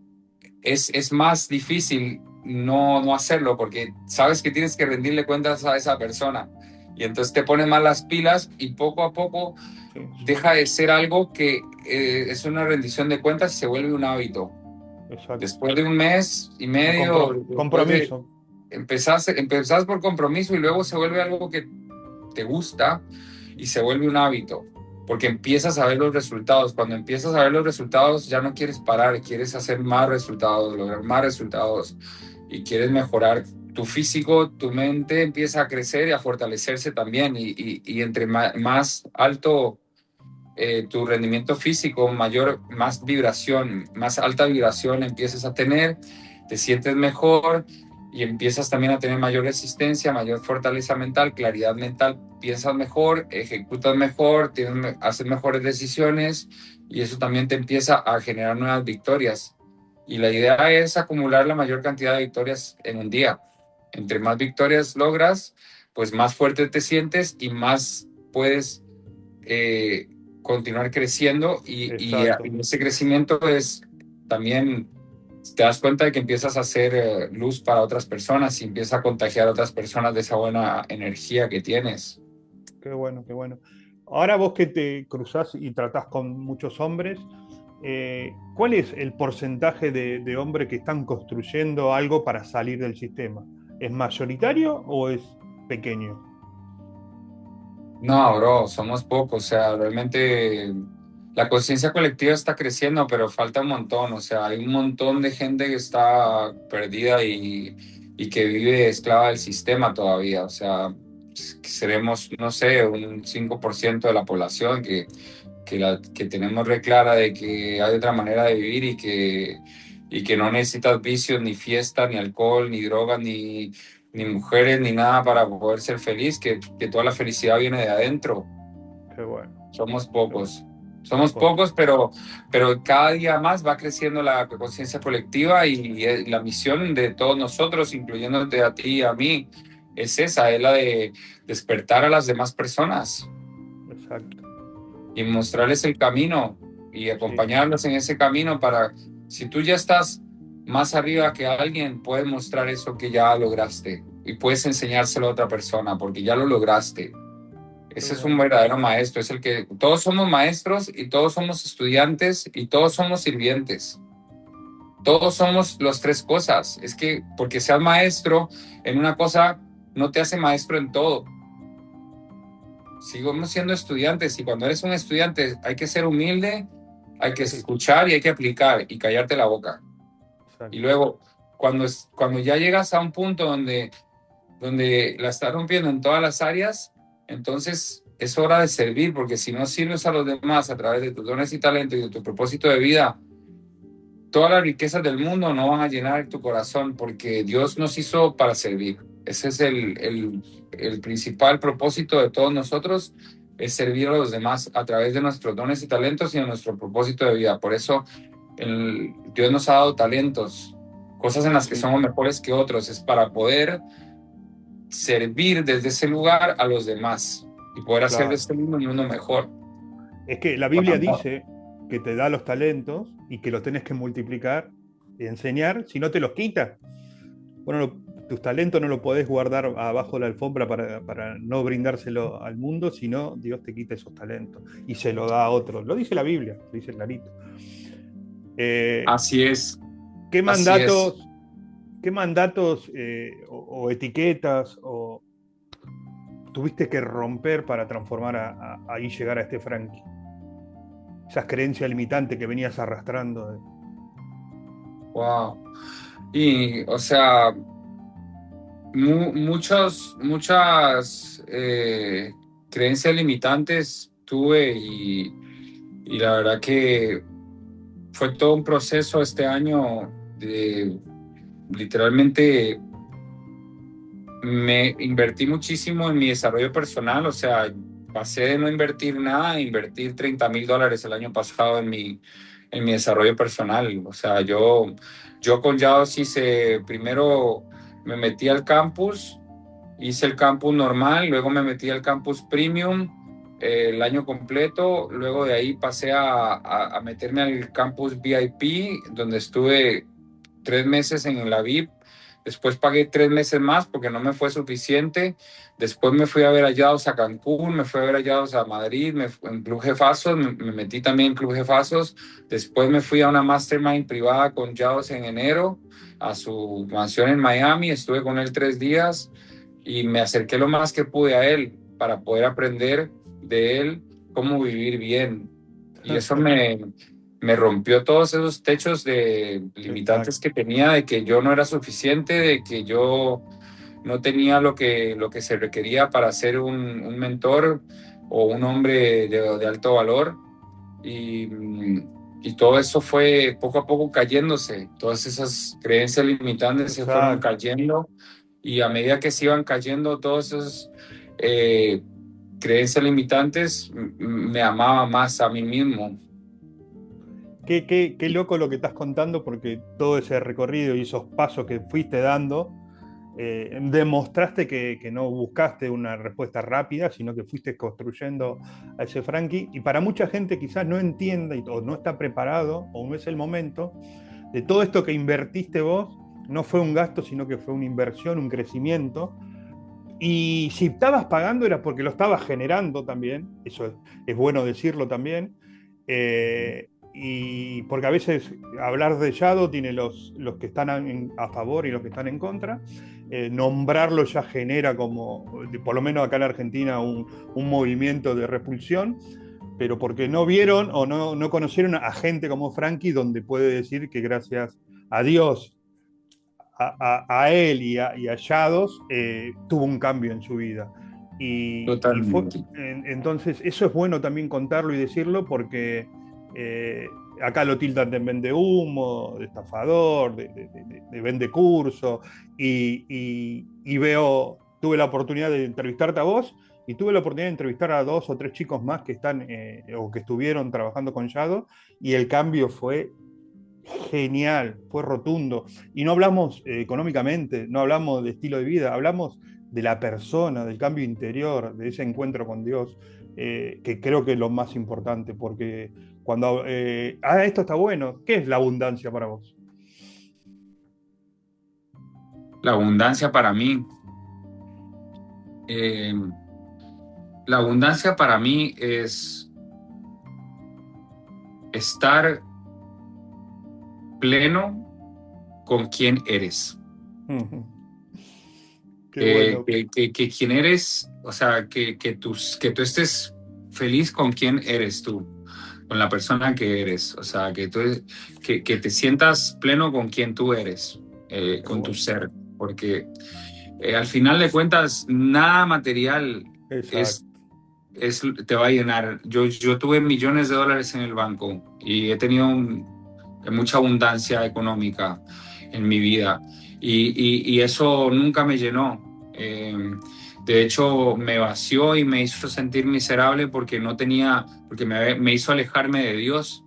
es más difícil no hacerlo porque sabes que tienes que rendirle cuentas a esa persona. Y entonces te pones más las pilas y poco a poco Sí, sí, deja de ser algo que es una rendición de cuentas y se vuelve un hábito. exacto. Después de un mes y medio, después de Compromiso. empezás por compromiso y luego se vuelve algo que te gusta y se vuelve un hábito, porque empiezas a ver los resultados. Cuando empiezas a ver los resultados, ya no quieres parar, quieres hacer más resultados, lograr más resultados y quieres mejorar tu físico, tu mente empieza a crecer y a fortalecerse también. Y entre más alto tu rendimiento físico, más vibración, más alta vibración empiezas a tener, te sientes mejor y empiezas también a tener mayor resistencia, mayor fortaleza mental, claridad mental, piensas mejor, ejecutas mejor, haces mejores decisiones y eso también te empieza a generar nuevas victorias. Y la idea es acumular la mayor cantidad de victorias en un día. Entre más victorias logras, pues más fuerte te sientes y más puedes eh, continuar creciendo Exacto. y ese crecimiento es también, te das cuenta de que empiezas a hacer luz para otras personas y empiezas a contagiar a otras personas de esa buena energía que tienes. Qué bueno, qué bueno. Ahora vos que te cruzás y tratás con muchos hombres, ¿cuál es el porcentaje de hombres que están construyendo algo para salir del sistema? ¿Es mayoritario o es pequeño? No, bro, somos pocos, o sea, realmente la conciencia colectiva está creciendo, pero falta un montón, o sea, hay un montón de gente que está perdida y que vive esclava del sistema todavía, o sea, que seremos, no sé, un 5% de la población que tenemos re clara de que hay otra manera de vivir y que no necesitas vicios, ni fiesta, ni alcohol, ni drogas, ni mujeres, ni nada para poder ser feliz, que toda la felicidad viene de adentro. Qué bueno, Somos qué bueno. pocos. Somos Pues, pocos, pero cada día más va creciendo la conciencia colectiva y la misión de todos nosotros, incluyéndote a ti y a mí, es esa, es la de despertar a las demás personas exacto. y mostrarles el camino y Sí, acompañarlos en ese camino para, si tú ya estás más arriba que alguien, puedes mostrar eso que ya lograste y puedes enseñárselo a otra persona porque ya lo lograste. qué Ese es un bueno. verdadero maestro, es el que todos somos maestros y todos somos estudiantes y todos somos sirvientes. Todos somos las tres cosas. Es que porque seas maestro en una cosa no te hace maestro en todo. Sigamos siendo estudiantes y cuando eres un estudiante hay que ser humilde, hay que Sí, escuchar y hay que aplicar y callarte la boca. Y exacto. luego, cuando ya llegas a un punto donde la estás rompiendo en todas las áreas, entonces es hora de servir, porque si no sirves a los demás a través de tus dones y talentos y de tu propósito de vida, todas las riquezas del mundo no van a llenar tu corazón, porque Dios nos hizo para servir. Ese es el principal propósito de todos nosotros, es servir a los demás a través de nuestros dones y talentos y de nuestro propósito de vida. Por eso Dios nos ha dado talentos, cosas en las que Sí, somos mejores que otros, es para poder servir desde ese lugar a los demás y poder hacer de claro. este mundo un mundo mejor. Es que la Con Biblia amor. dice que te da los talentos y que los tenés que multiplicar y enseñar, si no te los quita. Bueno, tus talentos no los podés guardar abajo de la alfombra para no brindárselo al mundo, sino Dios te quita esos talentos y se lo da a otros. Lo dice la Biblia, lo dice clarito. Eh, Así es, ¿Qué así es. mandatos, qué mandatos o etiquetas tuviste que romper para transformar y llegar a este Frankie? Esas creencias limitantes que venías arrastrando. Wow. Y, o sea, muchas creencias limitantes tuve y la verdad que fue todo un proceso este año de literalmente me invertí muchísimo en mi desarrollo personal, o sea, pasé de no invertir nada a invertir $30,000 el año pasado en mi desarrollo personal. O sea, yo con Yados hice, primero me metí al campus hice el campus normal, luego me metí al campus premium el año completo, luego de ahí pasé a meterme al campus VIP, donde estuve 3 meses en la VIP. Después pagué 3 meses más porque no me fue suficiente. Después me fui a ver hallados a Cancún, me fui a ver hallados a Madrid, en Club Jefazos, me metí también en Club Jefazos. Después me fui a una mastermind privada con Yados en enero, a su mansión en Miami. Estuve con él 3 días y me acerqué lo más que pude a él para poder aprender de él cómo vivir bien. Y eso me rompió todos esos techos de limitantes Exacto. que tenía, de que yo no era suficiente, de que yo no tenía lo que se requería para ser un mentor o un hombre de alto valor. Y, y todo eso fue poco a poco cayéndose, todas esas creencias limitantes se fueron Exacto. cayendo y a medida que se iban cayendo todas esas eh, creencias limitantes, me amaba más a mí mismo. Qué loco lo que estás contando, porque todo ese recorrido y esos pasos que fuiste dando, demostraste que no buscaste una respuesta rápida, sino que fuiste construyendo a ese Frankie. Y para mucha gente quizás no entienda o no está preparado o no es el momento de todo esto que invertiste vos. No fue un gasto, sino que fue una inversión, un crecimiento. Y si estabas pagando era porque lo estabas generando también, eso es bueno decirlo también. Y porque a veces hablar de Yado tiene los que están a favor y los que están en contra. Nombrarlo ya genera como, por lo menos acá en Argentina, un movimiento de repulsión, pero porque no vieron o no conocieron a gente como Frankie, donde puede decir que gracias a Dios, a él y a Yados, tuvo un cambio en su vida. Totalmente. Entonces, eso es bueno también contarlo y decirlo porque acá lo tildan de vende humo, de estafador, de vende curso, tuve la oportunidad de entrevistarte a vos y tuve la oportunidad de entrevistar a 2 o 3 chicos más que están o que estuvieron trabajando con Yado, y el cambio fue genial, fue rotundo. Y no hablamos económicamente, no hablamos de estilo de vida, hablamos de la persona, del cambio interior, de ese encuentro con Dios, que creo que es lo más importante, porque cuando... esto está bueno, ¿qué es la abundancia para vos? La abundancia para mí, eh, la abundancia para mí es estar pleno con quien eres. Qué bueno. Que quien eres, o sea, que tú estés feliz con quien eres tú, con la persona que eres, o sea, que te sientas pleno con quien tú eres, Qué con tu bueno. ser, porque al final de cuentas, nada material es, Exacto. te va a llenar. Yo tuve millones de dólares en el banco y he tenido mucha abundancia económica en mi vida y eso nunca me llenó. De hecho, me vació y me hizo sentir miserable porque no tenía, porque me hizo alejarme de Dios.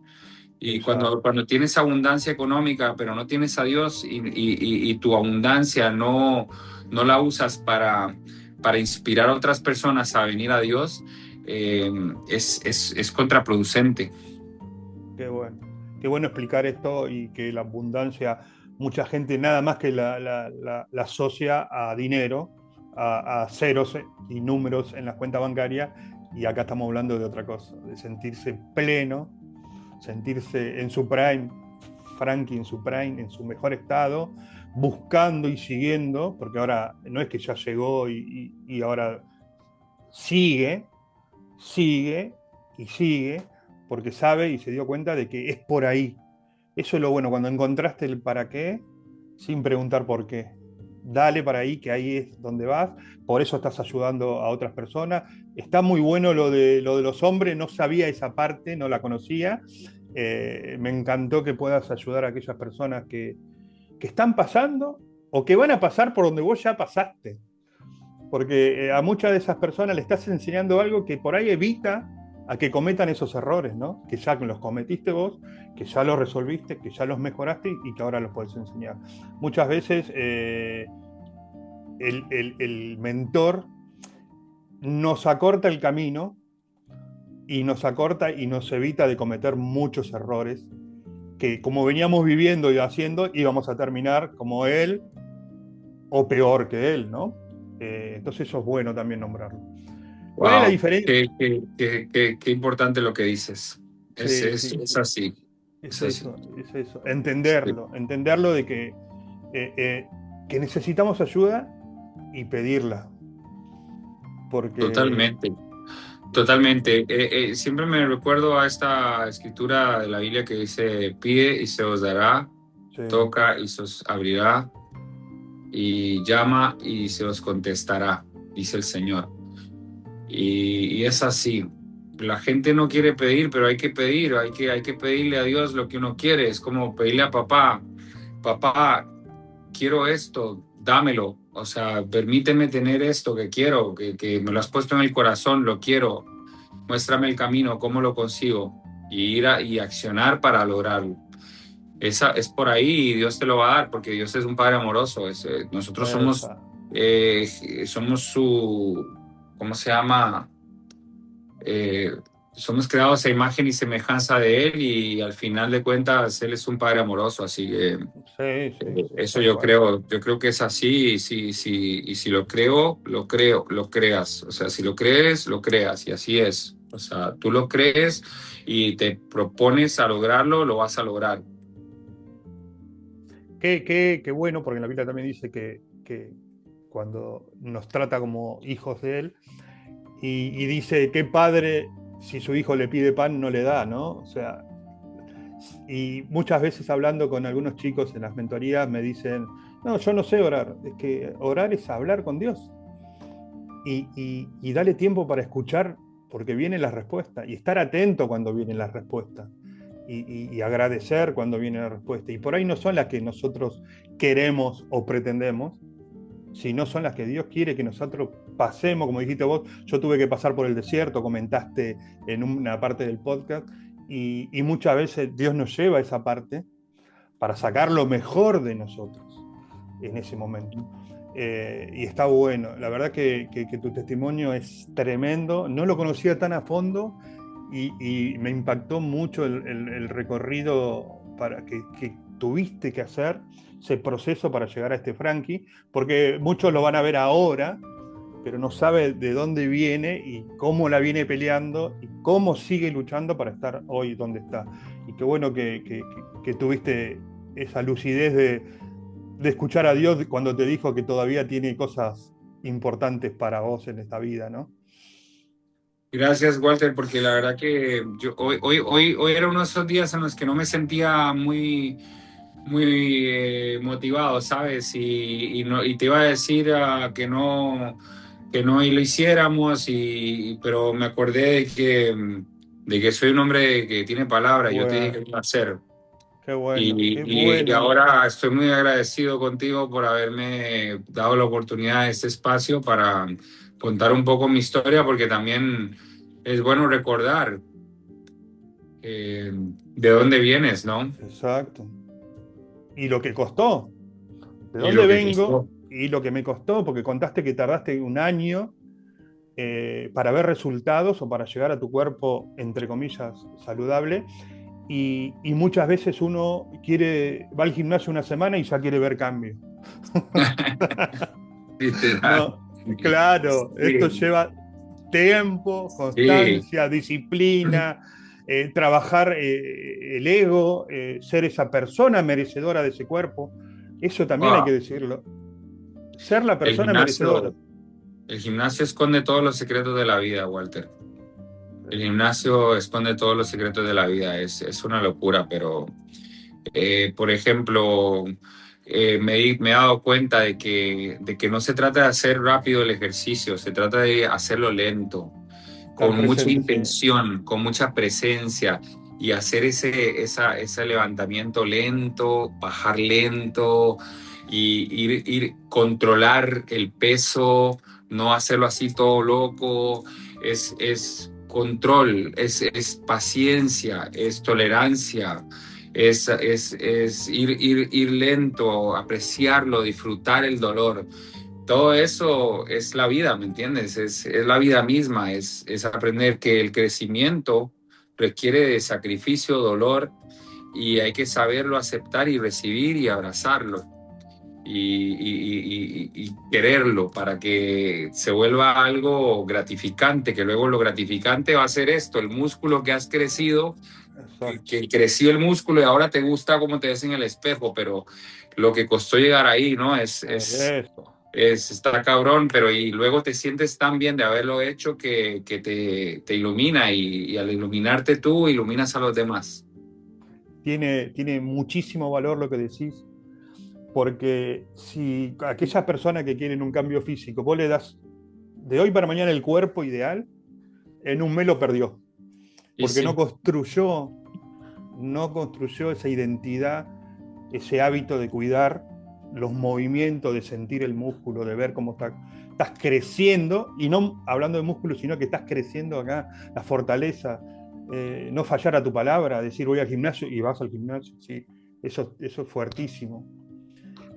Y Exacto. cuando tienes abundancia económica, pero no tienes a Dios y tu abundancia no la usas para inspirar a otras personas a venir a Dios, es contraproducente. Qué bueno. Qué bueno explicar esto y que la abundancia, mucha gente nada más que la asocia a dinero, a ceros y números en las cuentas bancarias, y acá estamos hablando de otra cosa, de sentirse pleno, sentirse en su prime, Frankie en su prime, en su mejor estado, buscando y siguiendo, porque ahora no es que ya llegó y ahora sigue, sigue y sigue, porque sabe y se dio cuenta de que es por ahí. Eso es lo bueno, cuando encontraste el para qué, sin preguntar por qué. Dale para ahí, que ahí es donde vas. Por eso estás ayudando a otras personas. Está muy bueno lo de los hombres, no sabía esa parte, no la conocía. Me encantó que puedas ayudar a aquellas personas que están pasando o que van a pasar por donde vos ya pasaste, porque a muchas de esas personas le estás enseñando algo que por ahí evita a que cometan esos errores, ¿no? Que ya los cometiste vos, que ya los resolviste, que ya los mejoraste y que ahora los puedes enseñar. Muchas veces el mentor nos acorta el camino y nos acorta y nos evita de cometer muchos errores que, como veníamos viviendo y haciendo, íbamos a terminar como él o peor que él, ¿no? Entonces eso es bueno también nombrarlo. ¿Cuál es la Wow, diferencia? qué importante lo que dices. Sí, sí, Es sí. así, Es es así. eso, es eso. Sí, Entenderlo de eh, eh, que necesitamos ayuda y pedirla. Porque totalmente, totalmente. Siempre me recuerdo a esta escritura de la Biblia que dice, pide y se os dará, sí, toca y se os abrirá, y llama y se os contestará, dice el Señor. Y es así. La gente no quiere pedir, pero hay que pedir, hay que pedirle a Dios lo que uno quiere. Es como pedirle a papá, papá, quiero esto, dámelo. O sea, permíteme tener esto que quiero, que me lo has puesto en el corazón, lo quiero. Muéstrame el camino, cómo lo consigo. Y y accionar para lograrlo. Esa, es por ahí y Dios te lo va a dar, porque Dios es un Padre amoroso. Nosotros esa. eh, somos ¿cómo se llama? Eh, Somos creados a imagen y semejanza de Él y al final de cuentas Él es un Padre amoroso, así que Sí, sí, sí, eso tal cual. yo creo que es así y si lo creo, lo creo, lo creas, o sea, si lo crees, lo creas y así es, o sea, tú lo crees y te propones a lograrlo, lo vas a lograr. Qué bueno, porque en la Biblia también dice que cuando nos trata como hijos de Él, y dice, ¿qué padre si su hijo le pide pan no le da, ¿no? O sea, y muchas veces hablando con algunos chicos en las mentorías me dicen, no, yo no sé orar, es que orar es hablar con Dios y dale tiempo para escuchar porque viene la respuesta y estar atento cuando viene la respuesta y agradecer cuando viene la respuesta. Y por ahí no son las que nosotros queremos o pretendemos, sino son las que Dios quiere que nosotros pasemos, como dijiste vos, yo tuve que pasar por el desierto, comentaste en una parte del podcast, y muchas veces Dios nos lleva a esa parte para sacar lo mejor de nosotros en ese momento. Y está bueno, la verdad que tu testimonio es tremendo, no lo conocía tan a fondo y me impactó mucho el recorrido que tuviste que hacer, ese proceso para llegar a este Frankie, porque muchos lo van a ver ahora, pero no sabe de dónde viene y cómo la viene peleando y cómo sigue luchando para estar hoy donde está. Y qué bueno que tuviste esa lucidez de escuchar a Dios cuando te dijo que todavía tiene cosas importantes para vos en esta vida, ¿no? Gracias, Walter, porque la verdad que hoy era uno de esos días en los que no me sentía muy motivado, ¿sabes? Y te iba a decir que no y lo hiciéramos, pero me acordé de que soy un hombre que tiene palabra, y yo te dije que Bueno, lo iba a hacer. qué Y bueno. ahora estoy muy agradecido contigo por haberme dado la oportunidad de este espacio para contar un poco mi historia, porque también es bueno recordar de dónde vienes, ¿no? Exacto. Y lo que costó, de Y dónde lo que vengo costó. y lo que me costó, porque contaste que tardaste un año para ver resultados o para llegar a tu cuerpo, entre comillas, saludable. Y muchas veces uno va al gimnasio una semana y ya quiere ver cambio. Literal. No, claro, esto Sí, lleva tiempo, sí. constancia, disciplina, trabajar el ego, ser esa persona merecedora de ese cuerpo. Eso también hay que Wow. decirlo. Ser la El persona merecedora. gimnasio, el gimnasio esconde todos los secretos de la vida, Walter. El gimnasio esconde todos los secretos de la vida. Es una locura, pero por ejemplo, me he dado cuenta de que no se trata de hacer rápido el ejercicio, se trata de hacerlo lento, Estar con mucha presente, sí. intención, con mucha presencia y hacer ese levantamiento lento, bajar lento y controlar el peso, no hacerlo así todo loco. Es control, es paciencia, es tolerancia. Ir lento, apreciarlo, disfrutar el dolor. todo eso es la vida, ¿me entiendes? Es la vida misma, es aprender que el crecimiento requiere de sacrificio, dolor, y hay que saberlo aceptar y recibir y abrazarlo y quererlo para que se vuelva algo gratificante, que luego lo gratificante va a ser esto, el músculo que has crecido, Exacto. que creció el músculo y ahora te gusta cómo te ves en el espejo, pero lo que costó llegar ahí, ¿no? Eso. Está cabrón, pero y luego te sientes tan bien de haberlo hecho que te ilumina y al iluminarte tú, iluminas a los demás. Tiene muchísimo valor lo que decís, porque si a aquellas personas que quieren un cambio físico, vos le das de hoy para mañana el cuerpo ideal, en un mes lo perdió, Y porque sí. no construyó esa identidad, ese hábito de cuidar los movimientos, de sentir el músculo, de ver cómo estás creciendo, y no hablando de músculo, sino que estás creciendo acá, la fortaleza, no fallar a tu palabra, decir voy al gimnasio y vas al gimnasio, sí, eso es fuertísimo.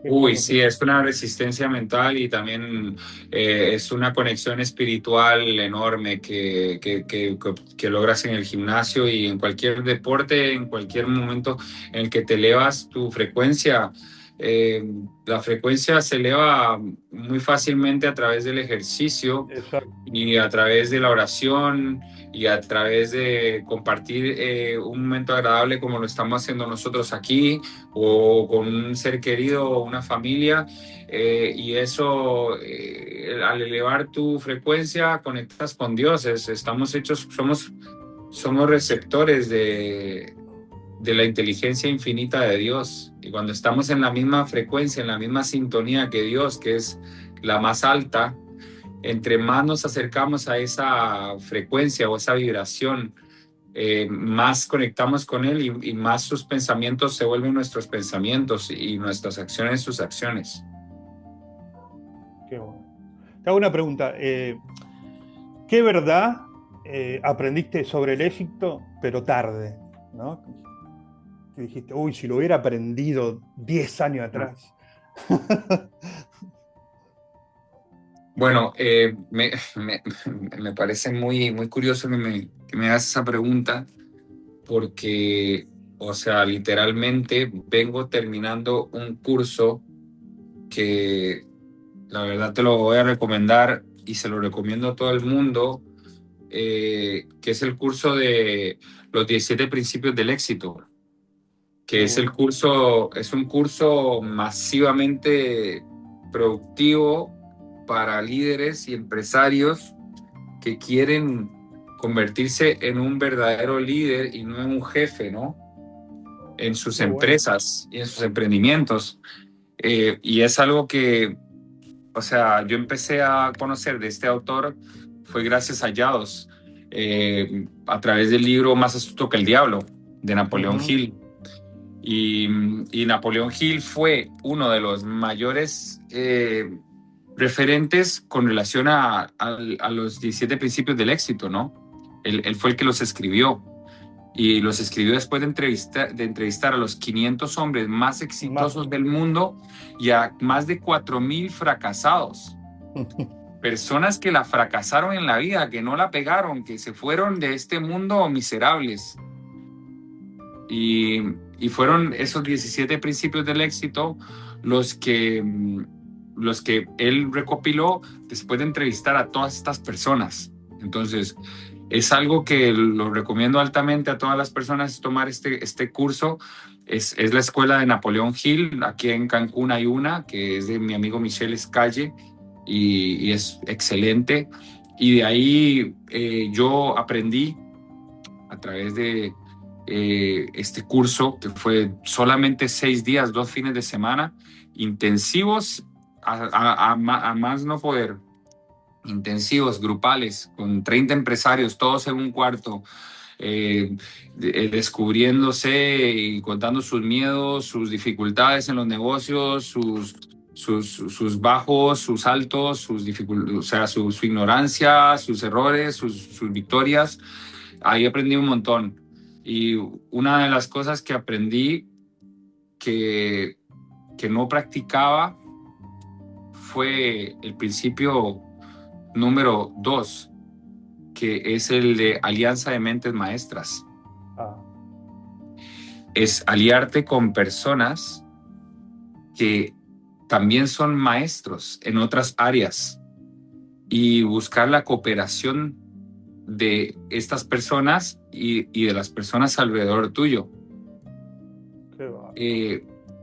Qué Uy, bueno sí, es una resistencia mental y también es una conexión espiritual enorme que logras en el gimnasio y en cualquier deporte, en cualquier momento en el que te elevas tu frecuencia. eh, la frecuencia se eleva muy fácilmente a través del ejercicio exacto. y a través de la oración y a través de compartir un momento agradable como lo estamos haciendo nosotros aquí o con un ser querido o una familia. Y eso, al elevar tu frecuencia, conectas con Dios. Estamos hechos, somos receptores de la inteligencia infinita de Dios. Y cuando estamos en la misma frecuencia, en la misma sintonía que Dios, que es la más alta, entre más nos acercamos a esa frecuencia o esa vibración, más conectamos con Él y más sus pensamientos se vuelven nuestros pensamientos y nuestras acciones sus acciones. Qué bueno. Te hago una pregunta. ¿Qué verdad aprendiste sobre el éxito, pero tarde? ¿No? Que dijiste, uy, si lo hubiera aprendido 10 años atrás. Bueno, me parece muy curioso que me hagas esa pregunta porque, o sea, literalmente vengo terminando un curso que la verdad te lo voy a recomendar y se lo recomiendo a todo el mundo, que es el curso de los 17 principios del éxito, que Qué es el bueno. curso, es un curso masivamente productivo para líderes y empresarios que quieren convertirse en un verdadero líder y no en un jefe, ¿no? En sus Qué bueno. empresas y en sus emprendimientos. Y es algo que, o sea, yo empecé a conocer de este autor fue gracias a Yados, a través del libro Más astuto que el diablo, de Napoleón Ujú. Hill. Y, y Napoleón Hill fue uno de los mayores referentes con relación a los 17 principios del éxito, ¿no? Él fue el que los escribió y los escribió después de entrevistar a los 500 hombres más Más. exitosos del mundo y a más de 4.000 fracasados. Personas que la fracasaron en la vida, que no la pegaron, que se fueron de este mundo miserables. Y, y fueron esos 17 principios del éxito los que él recopiló después de entrevistar a todas estas personas. Entonces, es algo que lo recomiendo altamente a todas las personas tomar este curso. Es la escuela de Napoleón Hill. Aquí en Cancún hay una que es de mi amigo Michel Escalle y es excelente. Y de ahí yo aprendí a través de este curso que fue solamente 6 días, 2 fines de semana, intensivos a más no poder, intensivos, grupales, con 30 empresarios, todos en un cuarto, descubriéndose y contando sus miedos, sus dificultades en los negocios, sus bajos, sus altos, o sea, su ignorancia, sus errores, sus victorias. Ahí aprendí un montón. Y una de las cosas que aprendí que, que no practicaba fue el principio número 2, que es el de alianza de mentes maestras. Ah, Es aliarte con personas que también son maestros en otras áreas y buscar la cooperación de estas personas y de las personas alrededor tuyo. qué va.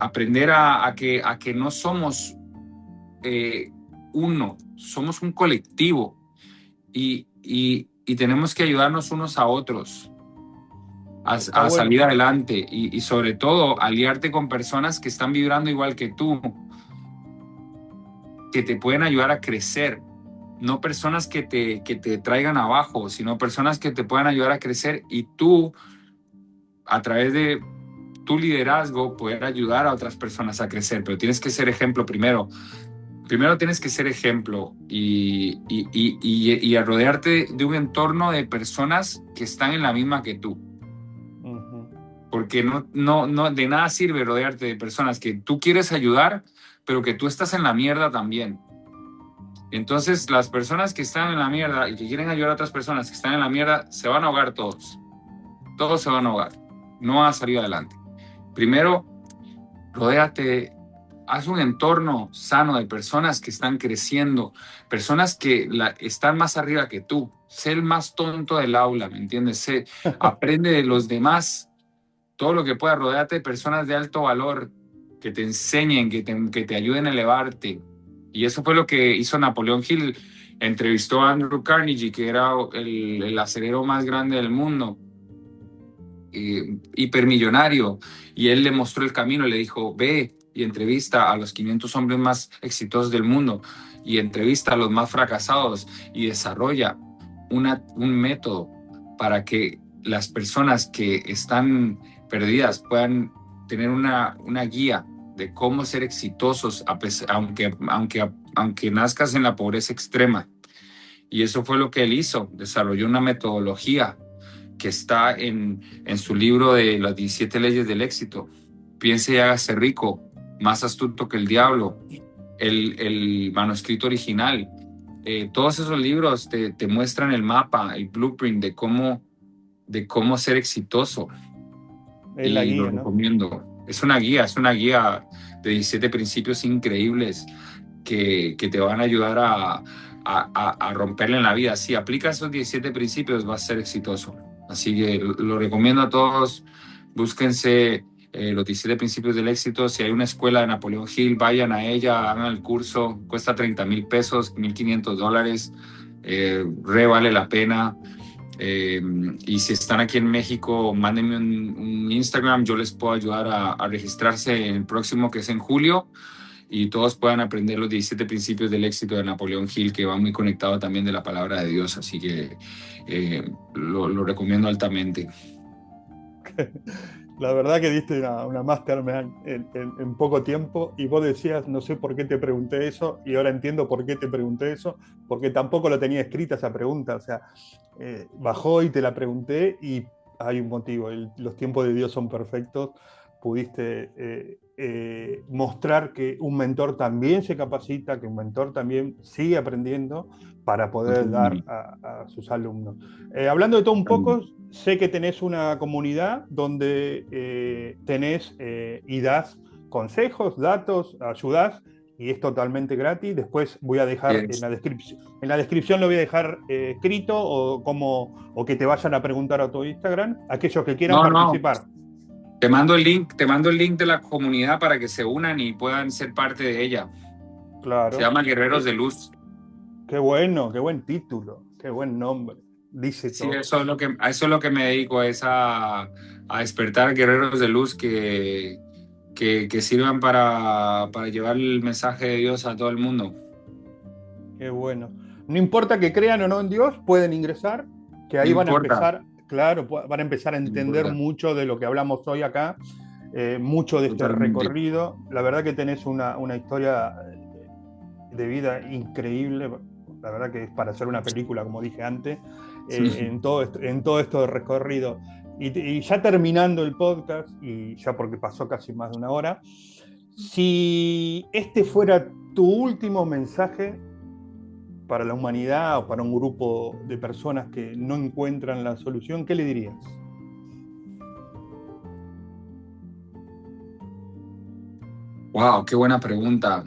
Aprender a que no somos uno, somos un colectivo y tenemos que ayudarnos unos a otros Está a bueno. salir adelante y sobre todo aliarte con personas que están vibrando igual que tú, que te pueden ayudar a crecer, no personas que te traigan abajo, sino personas que te puedan ayudar a crecer y tú, a través de tu liderazgo, poder ayudar a otras personas a crecer, pero tienes que ser ejemplo primero. Primero tienes que ser ejemplo y a rodearte de un entorno de personas que están en la misma que tú. Ujú. Porque no, de nada sirve rodearte de personas que tú quieres ayudar, pero que tú estás en la mierda también. Entonces, las personas que están en la mierda y que quieren ayudar a otras personas que están en la mierda, se van a ahogar todos. Todos se van a ahogar. No van a salir adelante. Primero, rodéate, haz un entorno sano de personas que están creciendo, personas que están más arriba que tú. Sé el más tonto del aula, ¿me entiendes? Aprende de los demás todo lo que puedas. Rodéate de personas de alto valor que te enseñen, que te ayuden a elevarte. Y eso fue lo que hizo Napoleón Hill. Entrevistó a Andrew Carnegie, que era el acerero más grande del mundo, hipermillonario, y él le mostró el camino, le dijo, ve y entrevista a los 500 hombres más exitosos del mundo y entrevista a los más fracasados y desarrolla un método para que las personas que están perdidas puedan tener una guía de cómo ser exitosos aunque nazcas en la pobreza extrema. Y eso fue lo que él hizo, desarrolló una metodología que está en su libro de las 17 leyes del éxito. Piense y hágase rico, más astuto que el diablo, el manuscrito original. Todos esos libros te muestran el mapa, el blueprint de cómo ser exitoso Es la y lo guía, ¿no? recomiendo. Es una guía de 17 principios increíbles que te van a ayudar a romperle en la vida. Si aplicas esos 17 principios, vas a ser exitoso. Así que lo recomiendo a todos. Búsquense los 17 principios del éxito. Si hay una escuela de Napoleón Hill, vayan a ella, hagan el curso. Cuesta 30,000 pesos, $1,500. Re vale la pena. Y si están aquí en México, mándenme un Instagram. Yo les puedo ayudar a registrarse en el próximo, que es en julio, y todos puedan aprender los 17 principios del éxito de Napoleón Hill, que va muy conectado también de la palabra de Dios. Así que lo recomiendo altamente. La verdad que diste una mastermind en poco tiempo y vos decías, no sé por qué te pregunté eso y ahora entiendo por qué te pregunté eso, porque tampoco lo tenía escrita esa pregunta, o sea, bajó y te la pregunté y hay un motivo, los tiempos de Dios son perfectos, pudiste mostrar que un mentor también se capacita, que un mentor también sigue aprendiendo para poder dar a sus alumnos. Hablando de todo un poco, sé que tenés una comunidad donde tenés y das consejos, datos, ayudás y es totalmente gratis. Después voy a dejar Yes. en la descripción lo voy a dejar escrito o que te vayan a preguntar a tu Instagram, aquellos que quieran No. participar. Te mando el link de la comunidad para que se unan y puedan ser parte de ella. Se Claro. llama Guerreros de Luz. Qué bueno, qué buen título, qué buen nombre. Dice Sí, todo. a eso es lo que me dedico, es a despertar guerreros de luz que sirvan para llevar el mensaje de Dios a todo el mundo. Qué bueno. No importa que crean o no en Dios, pueden ingresar, que No ahí van a importa, empezar, claro, van a empezar a no entender importa, mucho de lo que hablamos hoy acá, mucho de este totalmente. recorrido. La verdad que tenés una historia de vida increíble, la verdad que es para hacer una película, como dije antes, en todo esto de recorrido. Y ya terminando el podcast, y ya porque pasó casi más de una hora, si este fuera tu último mensaje para la humanidad o para un grupo de personas que no encuentran la solución, ¿qué le dirías? Wow, qué buena pregunta.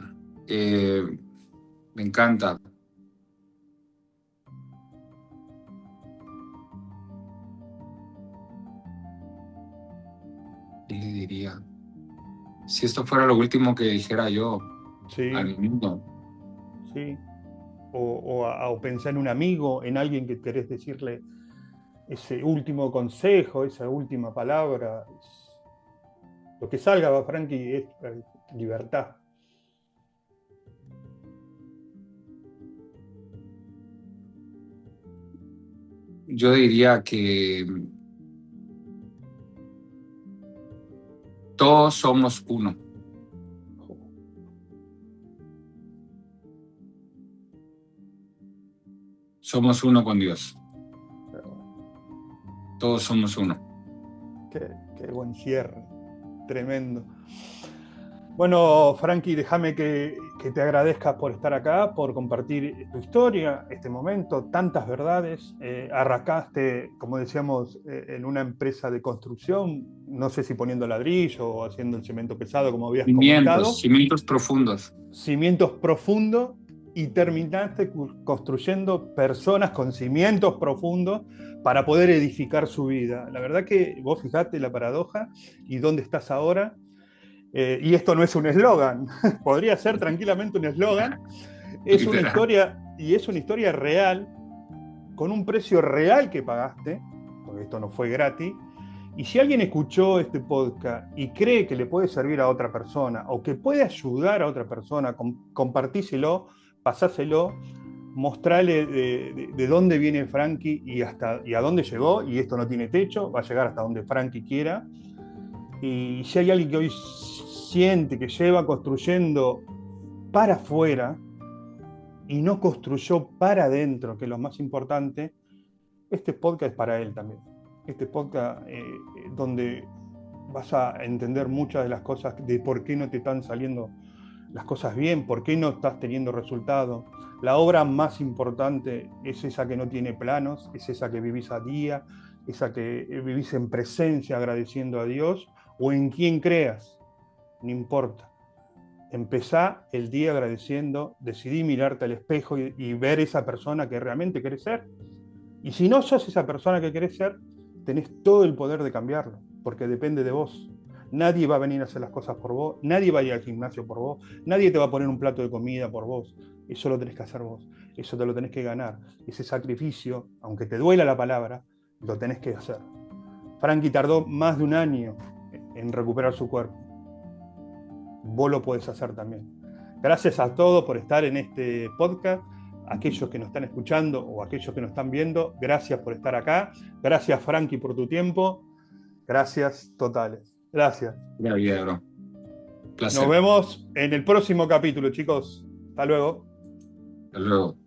Me encanta. ¿Qué le diría? Si esto fuera lo último que dijera yo Sí, al mundo, sí. O pensar en un amigo, en alguien que querés decirle ese último consejo, esa última palabra. Lo que salga, va, Frankie, es libertad. yo diría que todos somos uno. Somos uno con Dios. Todos somos uno. Qué buen cierre, tremendo. Bueno, Frankie, déjame que te agradezca por estar acá, por compartir tu historia, este momento, tantas verdades. Arrancaste, como decíamos, en una empresa de construcción, no sé si poniendo ladrillo o haciendo el cemento pesado, como habías Cimientos, comentado, cimientos profundos. cimientos profundos y terminaste construyendo personas con cimientos profundos para poder edificar su vida. La verdad que vos fijate la paradoja y dónde estás ahora. Y esto no es un eslogan, podría ser tranquilamente un eslogan. Es una Literal. historia y es una historia real, con un precio real que pagaste, porque esto no fue gratis. Y si alguien escuchó este podcast y cree que le puede servir a otra persona o que puede ayudar a otra persona, compartíselo, pasáselo, mostrale de dónde viene Frankie y a dónde llegó. Y esto no tiene techo, va a llegar hasta donde Frankie quiera. Y si hay alguien que hoy siente que lleva construyendo para afuera y no construyó para adentro, que es lo más importante, este podcast es para él también. Este podcast donde vas a entender muchas de las cosas de por qué no te están saliendo las cosas bien, por qué no estás teniendo resultados. La obra más importante es esa que no tiene planos, es esa que vivís a día, esa que vivís en presencia agradeciendo a Dios o en quien creas, no importa. Empezá el día agradeciendo, decidí mirarte al espejo y ver esa persona que realmente querés ser. Y si no sos esa persona que querés ser, tenés todo el poder de cambiarlo, porque depende de vos. Nadie va a venir a hacer las cosas por vos, nadie va a ir al gimnasio por vos, nadie te va a poner un plato de comida por vos. Eso lo tenés que hacer vos, eso te lo tenés que ganar. Ese sacrificio, aunque te duela la palabra, lo tenés que hacer. Frankie tardó más de un año en recuperar su cuerpo. Vos lo podés hacer también. Gracias a todos por estar en este podcast. Aquellos que nos están escuchando o aquellos que nos están viendo, gracias por estar acá. Gracias, Frankie, por tu tiempo. Gracias totales. Gracias. La vida, bro. Nos Placer. vemos en el próximo capítulo, chicos. Hasta luego. Hasta luego.